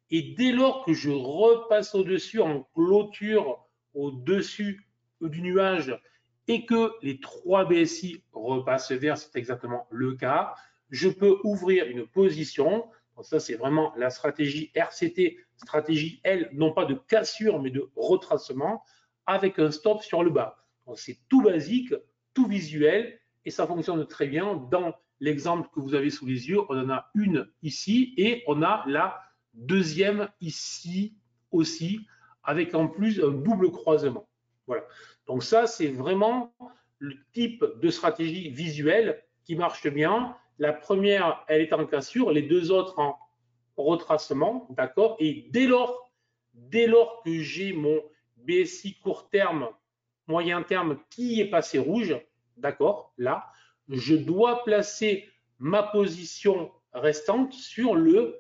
Et dès lors que je repasse au-dessus en clôture au-dessus du nuage et que les 3 BSI repassent vert, c'est exactement le cas, je peux ouvrir une position. Donc ça, c'est vraiment la stratégie RCT, stratégie L, non pas de cassure, mais de retracement, avec un stop sur le bas. C'est tout basique, tout visuel, et ça fonctionne très bien. Dans l'exemple que vous avez sous les yeux, on en a une ici, et on a la deuxième ici aussi, avec en plus un double croisement. Voilà. Donc ça, c'est vraiment le type de stratégie visuelle qui marche bien. La première, elle est en cassure, les deux autres en retracement, d'accord. Et dès lors que j'ai mon BSI court terme, moyen terme qui est passé rouge, d'accord, là, je dois placer ma position restante sur le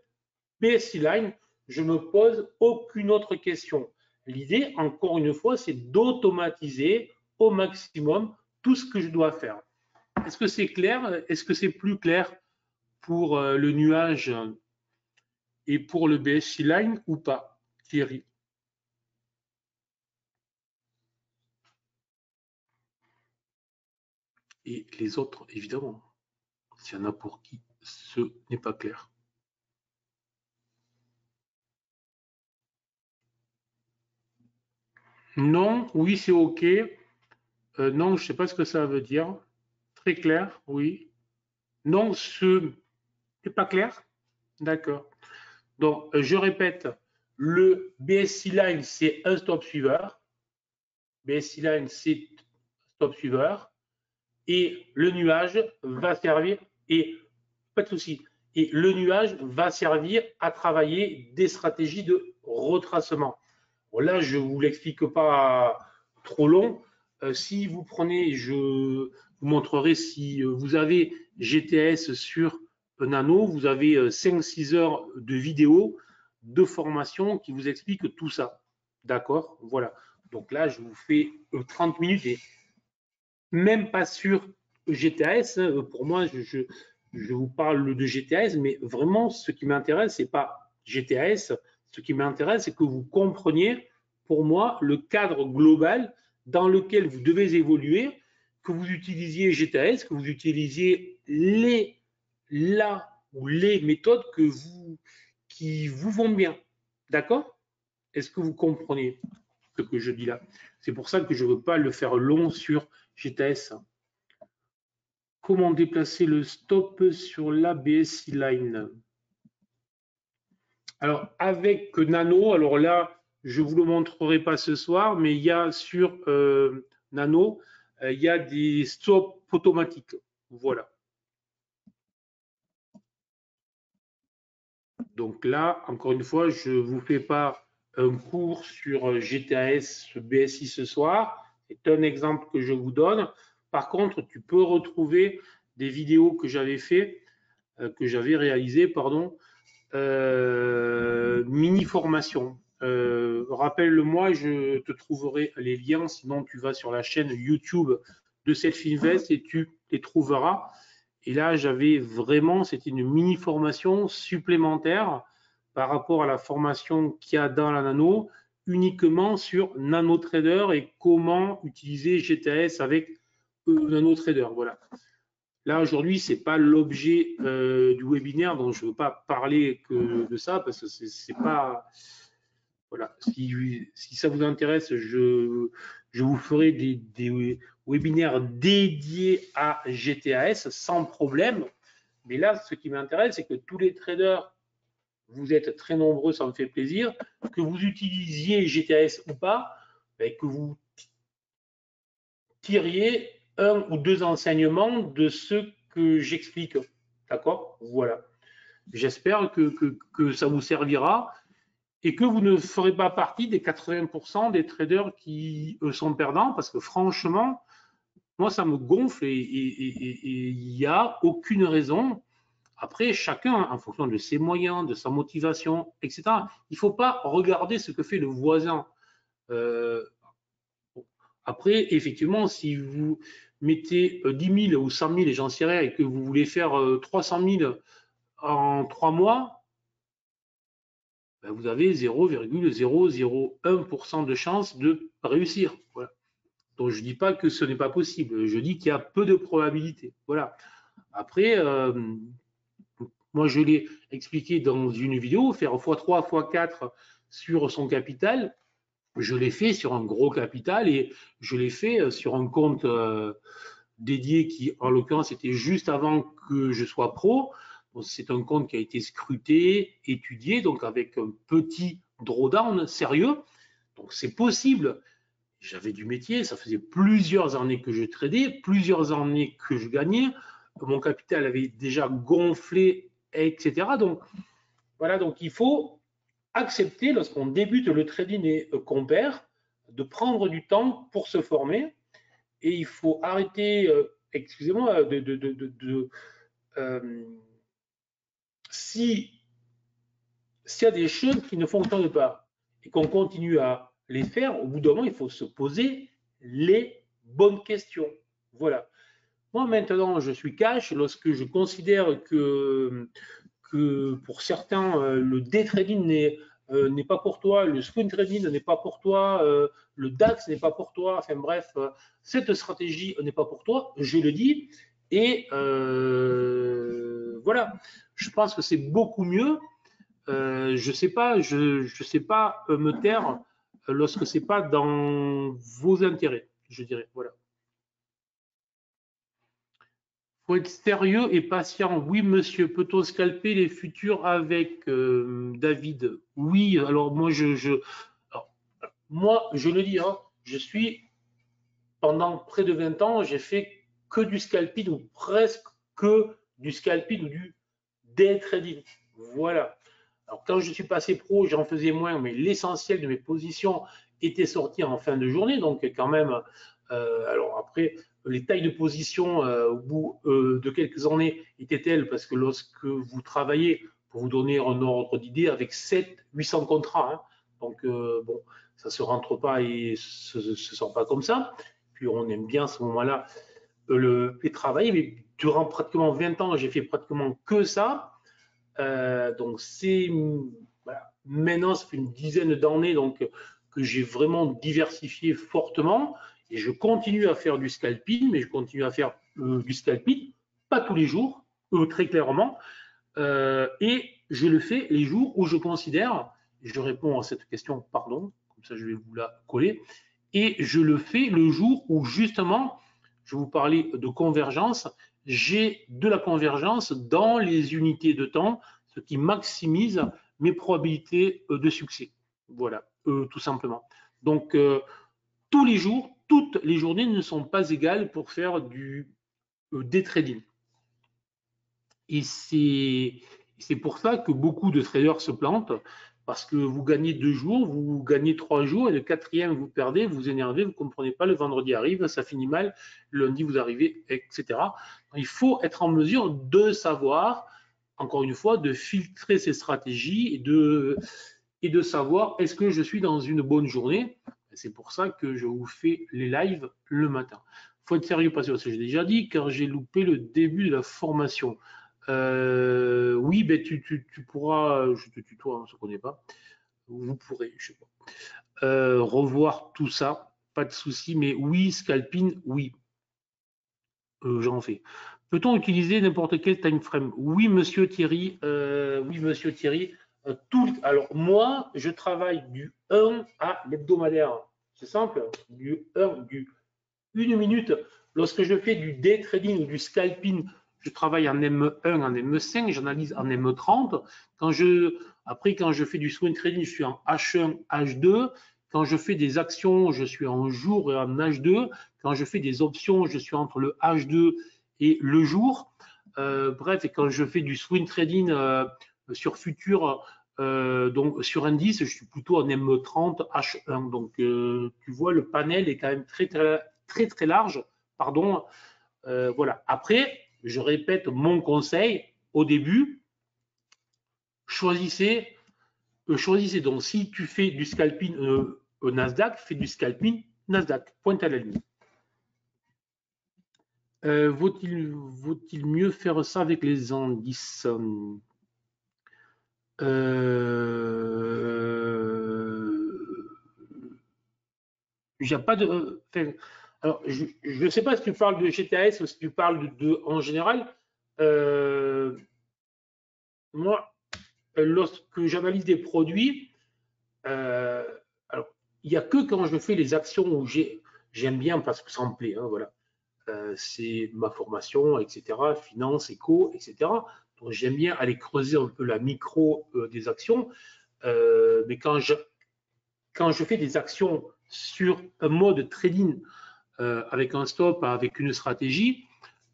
BSI Line, je ne me pose aucune autre question. L'idée, encore une fois, c'est d'automatiser au maximum tout ce que je dois faire. Est-ce que c'est clair? Est-ce que c'est plus clair pour le nuage et pour le BSI Line ou pas, Thierry? Et les autres, évidemment, s'il y en a pour qui ce n'est pas clair. Non, oui, c'est OK. Non, je ne sais pas ce que ça veut dire. Très clair, oui. Non, ce n'est pas clair. D'accord. Donc, je répète, le BSI Line, c'est un stop suiveur. BSI Line, c'est stop suiveur. Et le nuage va servir, et pas de souci, Et le nuage va servir à travailler des stratégies de retracement. Bon, là, je ne vous l'explique pas trop long. Si vous prenez, je vous montrerai si vous avez GTS sur Nano, vous avez 5-6 heures de vidéo de formation qui vous explique tout ça. D'accord? Voilà. Donc là, je vous fais 30 minutes et même pas sur GTS. Pour moi, je vous parle de GTS, mais vraiment, ce qui m'intéresse, c'est pas GTS. Ce qui m'intéresse, c'est que vous compreniez, pour moi, le cadre global dans lequel vous devez évoluer, que vous utilisiez GTS, que vous utilisiez la ou les méthodes qui vous vont bien. D'accord? Est-ce que vous comprenez ce que je dis là? C'est pour ça que je ne veux pas le faire long sur GTS. Comment déplacer le stop sur la BSI Line? Alors, avec Nano, alors là, je ne vous le montrerai pas ce soir, mais il y a sur Nano, il y a des stops automatiques. Voilà. Donc là, encore une fois, je ne vous fais pas un cours sur GTS, BSI ce soir. C'est un exemple que je vous donne. Par contre, tu peux retrouver des vidéos que j'avais réalisées, pardon, mini formation. Rappelle-le-moi, je te trouverai les liens, sinon tu vas sur la chaîne YouTube de Self-Invest et tu les trouveras. Et là, j'avais vraiment, c'était une mini formation supplémentaire par rapport à la formation qu'il y a dans la nano, uniquement sur NanoTrader et comment utiliser GTS avec NanoTrader. Voilà. Là, aujourd'hui, ce n'est pas l'objet du webinaire, donc je ne veux pas parler que de ça, parce que c'est pas... Voilà. Si ça vous intéresse, je vous ferai des webinaires dédiés à GTS sans problème. Mais là, ce qui m'intéresse, c'est que tous les traders, vous êtes très nombreux, ça me fait plaisir, que vous utilisiez GTS ou pas, que vous tiriez un ou deux enseignements de ce que j'explique. D'accord? Voilà. J'espère que ça vous servira et que vous ne ferez pas partie des 80% des traders qui sont perdants, parce que franchement, moi, ça me gonfle et il n'y a aucune raison. Après, chacun, en fonction de ses moyens, de sa motivation, etc., il ne faut pas regarder ce que fait le voisin. Après, effectivement, si vous mettez 10 000 ou 100 000, et j'en sais rien, et que vous voulez faire 300 000 en 3 mois, ben vous avez 0,001% de chance de réussir. Voilà. Donc, je ne dis pas que ce n'est pas possible, je dis qu'il y a peu de probabilités. Voilà. Après, moi, je l'ai expliqué dans une vidéo, faire x3, x4 sur son capital, je l'ai fait sur un gros capital et je l'ai fait sur un compte dédié qui, en l'occurrence, était juste avant que je sois pro. C'est un compte qui a été scruté, étudié, donc avec un petit drawdown sérieux. Donc c'est possible. J'avais du métier, ça faisait plusieurs années que je tradais, plusieurs années que je gagnais. Mon capital avait déjà gonflé, etc. Donc voilà, donc il faut accepter, lorsqu'on débute le trading et qu'on perd, de prendre du temps pour se former. Et il faut arrêter, excusez-moi, s'il y a des choses qui ne fonctionnent pas et qu'on continue à les faire, au bout d'un moment, il faut se poser les bonnes questions. Voilà. Moi, maintenant, je suis cash lorsque je considère que pour certains, le day trading n'est pas pour toi, le swing trading n'est pas pour toi, le DAX n'est pas pour toi, enfin bref, cette stratégie n'est pas pour toi, je le dis, et voilà, je pense que c'est beaucoup mieux, je sais pas me taire lorsque c'est pas dans vos intérêts, je dirais, voilà. Faut être sérieux et patient. Oui, monsieur, peut-on scalper les futurs avec David? Oui, alors moi, je le dis, hein, je suis, pendant près de 20 ans, j'ai fait que du scalping ou presque que du scalping ou du day trading. Voilà. Alors, quand je suis passé pro, j'en faisais moins, mais l'essentiel de mes positions était sorti en fin de journée. Donc, quand même, alors après, les tailles de position au bout de quelques années étaient telles parce que lorsque vous travaillez, pour vous donner un ordre d'idée, avec 700-800 contrats, hein, donc bon, ça ne se rentre pas et se sent pas comme ça. Puis on aime bien à ce moment-là les travailler, mais durant pratiquement 20 ans, j'ai fait pratiquement que ça. Donc c'est voilà. Maintenant, ça fait une dizaine d'années donc que j'ai vraiment diversifié fortement et je continue à faire du scalping, mais je continue à faire du scalping, pas tous les jours, très clairement, et je le fais les jours où je considère, je réponds à cette question, pardon, comme ça je vais vous la coller, et je le fais le jour où justement, je vous parlais de convergence, j'ai de la convergence dans les unités de temps, ce qui maximise mes probabilités de succès. Voilà, tout simplement. Donc, tous les jours, toutes les journées ne sont pas égales pour faire day trading. Et c'est pour ça que beaucoup de traders se plantent, parce que vous gagnez 2 jours, vous gagnez 3 jours, et le quatrième, vous perdez, vous énervez, vous ne comprenez pas, le vendredi arrive, ça finit mal, le lundi, vous arrivez, etc. Il faut être en mesure de savoir, encore une fois, de filtrer ses stratégies et de savoir est-ce que je suis dans une bonne journée. C'est pour ça que je vous fais les lives le matin. Il faut être sérieux parce que j'ai déjà dit, car j'ai loupé le début de la formation. Oui, ben tu pourras, je te tutoie, on ne se connaît pas, vous pourrez, je sais pas, revoir tout ça, pas de souci, mais oui, scalping, oui, j'en fais. Peut-on utiliser n'importe quel time frame? Oui, monsieur Thierry, alors moi, je travaille du 1 à l'hebdomadaire. C'est simple, du 1 minute. Lorsque je fais du day trading ou du scalping, je travaille en M1, en M5, j'analyse en M30. Après, quand je fais du swing trading, je suis en H1, H2. Quand je fais des actions, je suis en jour et en H2. Quand je fais des options, je suis entre le H2 et le jour. Bref, et quand je fais du swing trading sur futur, donc sur indice, je suis plutôt en M30, H1. Donc tu vois, le panel est quand même très large. Pardon. Voilà. Après, je répète mon conseil au début. Choisissez donc, si tu fais du scalping Nasdaq, fais du scalping Nasdaq. Pointe à la ligne. Vaut-il mieux faire ça avec les indices? Il n'y a pas de. Alors, je ne sais pas si tu parles de GTS ou si tu parles en général. Moi, lorsque j'analyse des produits, alors, il n'y a que quand je fais les actions où j'aime bien parce que ça me plaît, hein, voilà. C'est ma formation, etc., finance, éco, etc. Donc j'aime bien aller creuser un peu la micro des actions, mais quand je fais des actions sur un mode trading avec un stop, avec une stratégie,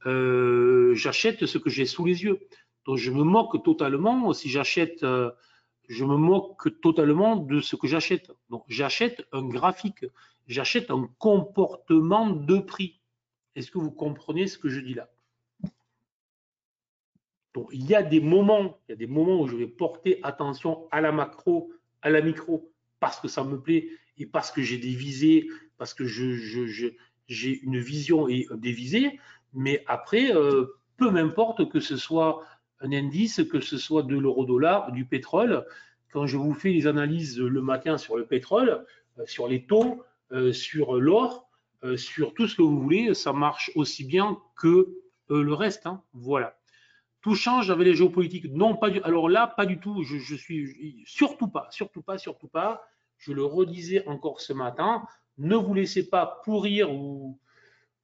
j'achète ce que j'ai sous les yeux. Donc je me moque totalement si j'achète, je me moque totalement de ce que j'achète. Donc j'achète un graphique, j'achète un comportement de prix. Est-ce que vous comprenez ce que je dis là? Donc il y a des moments où je vais porter attention à la macro, à la micro, parce que ça me plaît et parce que j'ai des visées, parce que j'ai une vision et des visées. Mais après, peu m'importe que ce soit un indice, que ce soit de l'euro-dollar, du pétrole. Quand je vous fais les analyses le matin sur le pétrole, sur les taux, sur l'or, sur tout ce que vous voulez, ça marche aussi bien que le reste. Hein. Voilà. Tout change avec les géopolitiques. Non, pas du. Alors là, pas du tout. Je suis surtout pas. Je le redisais encore ce matin. Ne vous laissez pas pourrir ou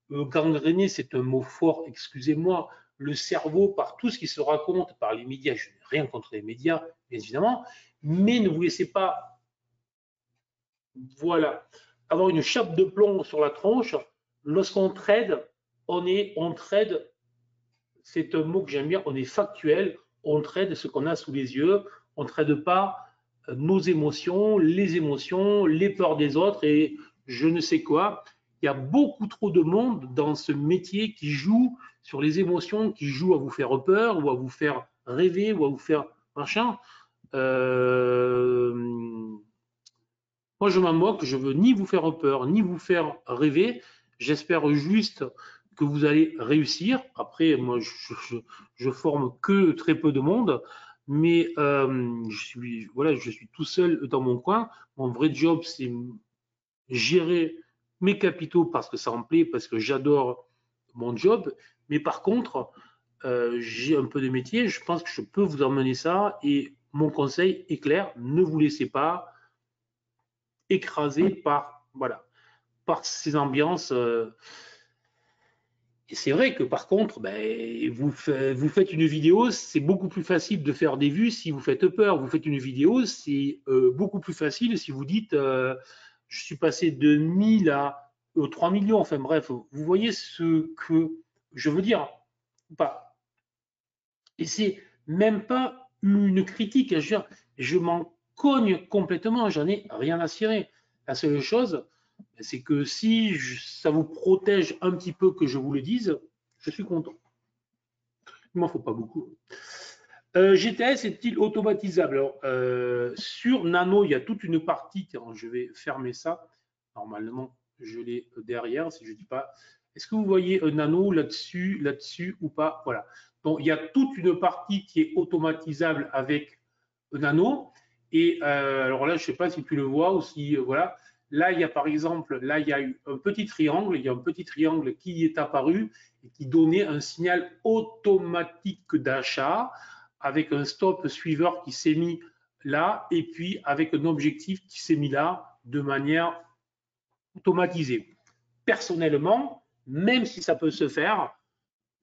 gangréner, c'est un mot fort, excusez-moi, le cerveau par tout ce qui se raconte par les médias. Je n'ai rien contre les médias, bien évidemment, mais ne vous laissez pas, voilà, avoir une chape de plomb sur la tronche. Lorsqu'on trade, on trade, c'est un mot que j'aime bien, on est factuel, on trade ce qu'on a sous les yeux, on ne trade pas nos émotions, les peurs des autres et je ne sais quoi. Il y a beaucoup trop de monde dans ce métier qui joue sur les émotions, qui joue à vous faire peur ou à vous faire rêver ou à vous faire machin. Moi, je m'en moque, je veux ni vous faire peur, ni vous faire rêver. J'espère juste que vous allez réussir. Après, moi, je forme que très peu de monde, mais je suis tout seul dans mon coin. Mon vrai job, c'est gérer mes capitaux parce que ça me plaît, parce que j'adore mon job. Mais par contre, j'ai un peu de métier. Je pense que je peux vous emmener ça. Et mon conseil est clair, ne vous laissez pas écraser par, voilà, par ces ambiances. Et c'est vrai que par contre, ben, vous faites une vidéo, c'est beaucoup plus facile de faire des vues si vous faites peur. Vous faites une vidéo, c'est beaucoup plus facile si vous dites je suis passé de 1000 à 3 millions. Enfin bref, vous voyez ce que je veux dire ou pas. Et c'est même pas une critique. Je m'en cogne complètement, j'en ai rien à cirer. La seule chose, c'est que si ça vous protège un petit peu que je vous le dise, je suis content. Il m'en faut pas beaucoup. GTS est-il automatisable? Alors, sur Nano, il y a toute une partie. Tiens, je vais fermer ça. Normalement, je l'ai derrière, si je ne dis pas. Est-ce que vous voyez Nano là-dessus ou pas? Voilà. Donc, il y a toute une partie qui est automatisable avec Nano. Et alors là, je ne sais pas si tu le vois ou si, voilà. Là, il y a par exemple, là, il y a eu un petit triangle. Il y a un petit triangle qui est apparu et qui donnait un signal automatique d'achat avec un stop suiveur qui s'est mis là et puis avec un objectif qui s'est mis là de manière automatisée. Personnellement, même si ça peut se faire,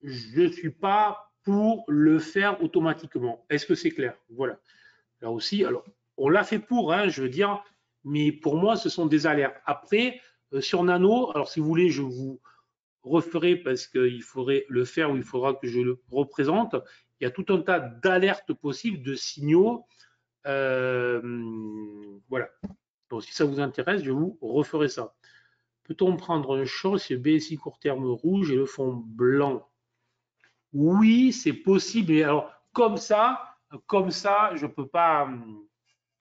je ne suis pas pour le faire automatiquement. Est-ce que c'est clair? Voilà. Là aussi, alors, on l'a fait pour, hein, je veux dire, mais pour moi, ce sont des alertes. Après, sur Nano, alors si vous voulez, je vous referai parce qu'il faudrait le faire ou il faudra que je le représente. Il y a tout un tas d'alertes possibles, de signaux. Voilà. Donc, si ça vous intéresse, je vous referai ça. Peut-on prendre un short si le BSI court terme rouge et le fond blanc? Oui, c'est possible. Et alors, comme ça, je ne peux pas.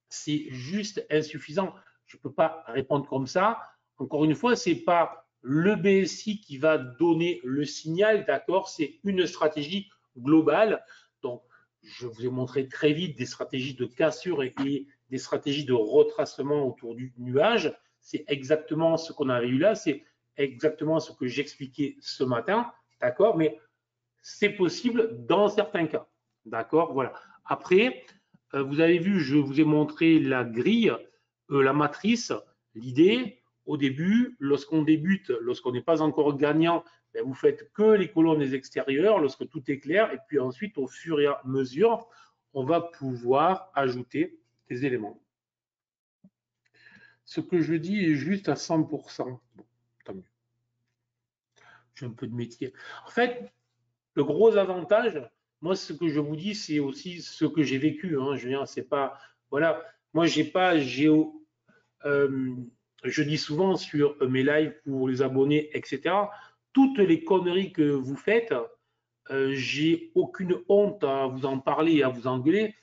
C'est juste insuffisant. Je ne peux pas répondre comme ça. Encore une fois, ce n'est pas le BSI qui va donner le signal, d'accord? C'est une stratégie globale. Donc, je vous ai montré très vite des stratégies de cassure et des stratégies de retracement autour du nuage. C'est exactement ce qu'on avait eu là. C'est exactement ce que j'expliquais ce matin, d'accord? Mais c'est possible dans certains cas, d'accord? Voilà. Après, vous avez vu, je vous ai montré la grille, la matrice. L'idée, au début, lorsqu'on débute, lorsqu'on n'est pas encore gagnant, ben vous faites que les colonnes extérieures lorsque tout est clair. Et puis ensuite, au fur et à mesure, on va pouvoir ajouter des éléments. Ce que je dis est juste à 100%. Bon, tant mieux. J'ai un peu de métier. En fait, le gros avantage, moi, ce que je vous dis, c'est aussi ce que j'ai vécu. Hein. Je veux dire, c'est pas, voilà, moi, j'ai pas, je dis souvent sur mes lives pour les abonnés, etc. Toutes les conneries que vous faites, j'ai aucune honte à vous en parler et à vous engueuler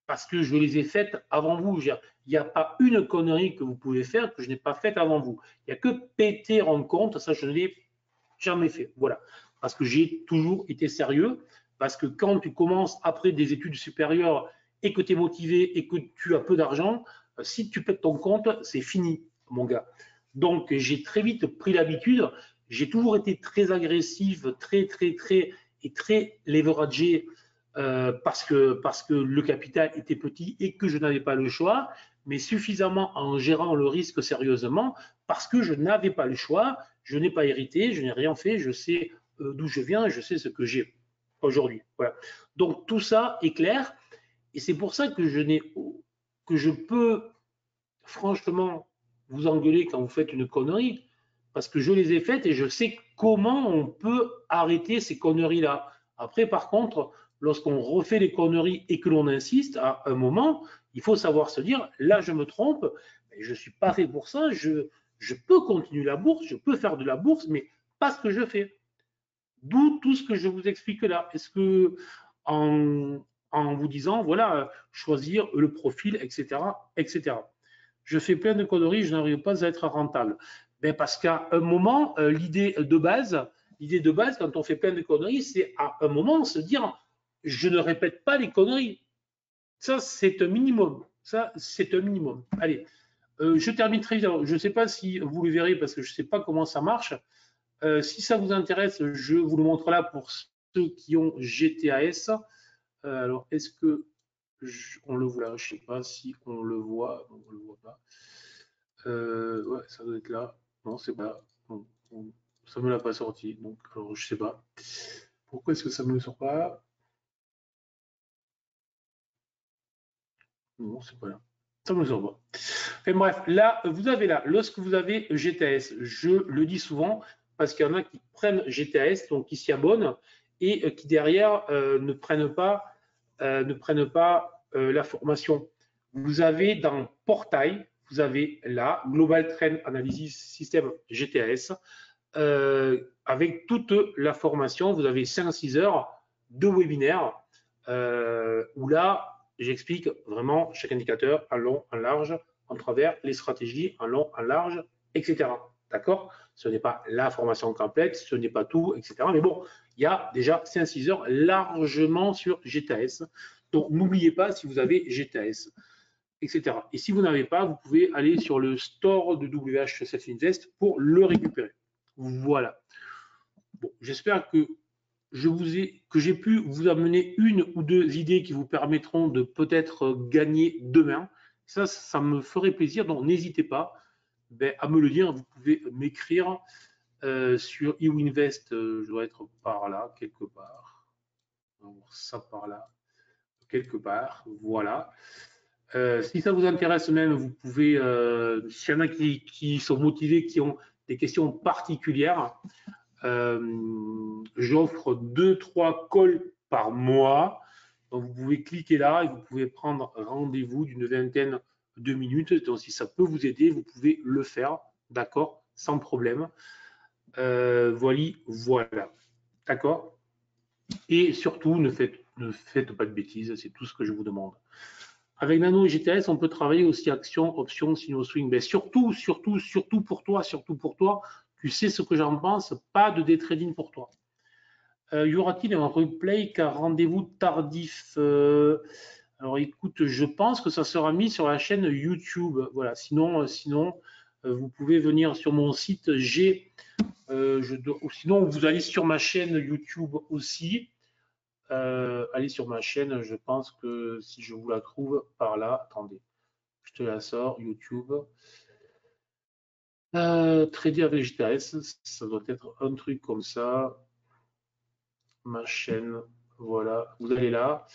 parce que je les ai faites avant vous. Il n'y a pas une connerie que vous pouvez faire que je n'ai pas faite avant vous. Il n'y a que péter en compte, ça je ne l'ai jamais fait. Voilà. Parce que j'ai toujours été sérieux. Parce que quand tu commences après des études supérieures et que tu es motivé et que tu as peu d'argent, si tu pètes ton compte, c'est fini, mon gars. Donc, j'ai très vite pris l'habitude. J'ai toujours été très agressif, très leveragé parce que le capital était petit et que je n'avais pas le choix, mais suffisamment en gérant le risque sérieusement parce que je n'avais pas le choix, je n'ai pas hérité, je n'ai rien fait, je sais d'où je viens, je sais ce que j'ai aujourd'hui. Voilà. Donc tout ça est clair et c'est pour ça que je peux franchement vous engueuler quand vous faites une connerie parce que je les ai faites et je sais comment on peut arrêter ces conneries-là. Après, par contre, lorsqu'on refait les conneries et que l'on insiste, à un moment, il faut savoir se dire, là, je me trompe, je suis pas fait pour ça, je peux continuer la bourse, je peux faire de la bourse, mais pas ce que je fais. D'où tout ce que je vous explique là. Est-ce que en vous disant, voilà, choisir le profil, etc., etc. Je fais plein de conneries, je n'arrive pas à être rentable. Ben parce qu'à un moment, l'idée de base, quand on fait plein de conneries, c'est à un moment se dire, je ne répète pas les conneries. Ça, c'est un minimum. Ça, c'est un minimum. Allez, je termine très vite. Je ne sais pas si vous le verrez parce que je ne sais pas comment ça marche. Si ça vous intéresse, je vous le montre là pour ceux qui ont GTAS. Alors, est-ce que on le voit là? Je ne sais pas si on le voit. On ne le voit pas. Ouais, ça doit être là. Non, c'est pas. Bon, ça ne me l'a pas sorti. Donc, alors, je ne sais pas. Pourquoi est-ce que ça ne me le sort pas? Non, c'est pas là. Ça ne me le sort pas. Enfin, bref, là, vous avez là, lorsque vous avez GTAS, je le dis souvent, parce qu'il y en a qui prennent GTAS, donc qui s'y abonnent, et qui derrière ne prennent pas la formation. Vous avez dans Portail, vous avez là, Global Trend Analysis System GTAS, avec toute la formation, vous avez 5-6 heures de webinaire, où là, j'explique vraiment chaque indicateur en long, en large, en travers, les stratégies en long, en large, etc. D'accord? Ce n'est pas la formation complète, ce n'est pas tout, etc. Mais bon, il y a déjà 5-6 heures largement sur GTAS. Donc, n'oubliez pas si vous avez GTAS, etc. Et si vous n'avez pas, vous pouvez aller sur le store de WH7 Invest pour le récupérer. Voilà. Bon, j'espère que j'ai pu vous amener une ou deux idées qui vous permettront de peut-être gagner demain. Ça me ferait plaisir. Donc, n'hésitez pas à me le dire. Vous pouvez m'écrire sur eWinvest. Je dois être par là, quelque part. Ça par là, quelque part. Voilà. Si ça vous intéresse même, vous pouvez, s'il y en a qui sont motivés, qui ont des questions particulières, j'offre 2-3 calls par mois. Donc, vous pouvez cliquer là et vous pouvez prendre rendez-vous d'une vingtaine de minutes. Donc, si ça peut vous aider, vous pouvez le faire, d'accord, sans problème. Voilà. D'accord. Et surtout, ne faites pas de bêtises, c'est tout ce que je vous demande. Avec Nano et GTS, on peut travailler aussi action, option, sino swing. Mais surtout pour toi, tu sais ce que j'en pense, pas de day trading pour toi. Y aura-t-il un replay car rendez-vous tardif Alors écoute, je pense que ça sera mis sur la chaîne YouTube. Voilà. Sinon, vous pouvez venir sur mon site sinon, vous allez sur ma chaîne YouTube aussi. Allez sur ma chaîne, je pense que si je vous la trouve par là, attendez, je te la sors, YouTube. Trader avec GTS, ça doit être un truc comme ça. Ma chaîne, voilà, vous allez là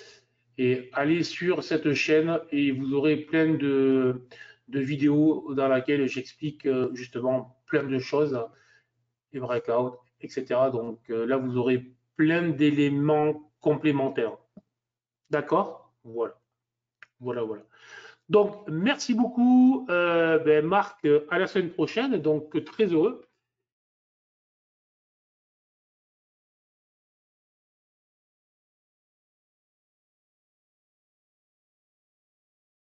et allez sur cette chaîne et vous aurez plein de vidéos dans lesquelles j'explique justement plein de choses, les breakouts, etc. Donc là, vous aurez plein d'éléments complémentaires. D'accord? Voilà. Donc, merci beaucoup, Marc, à la semaine prochaine. Donc, très heureux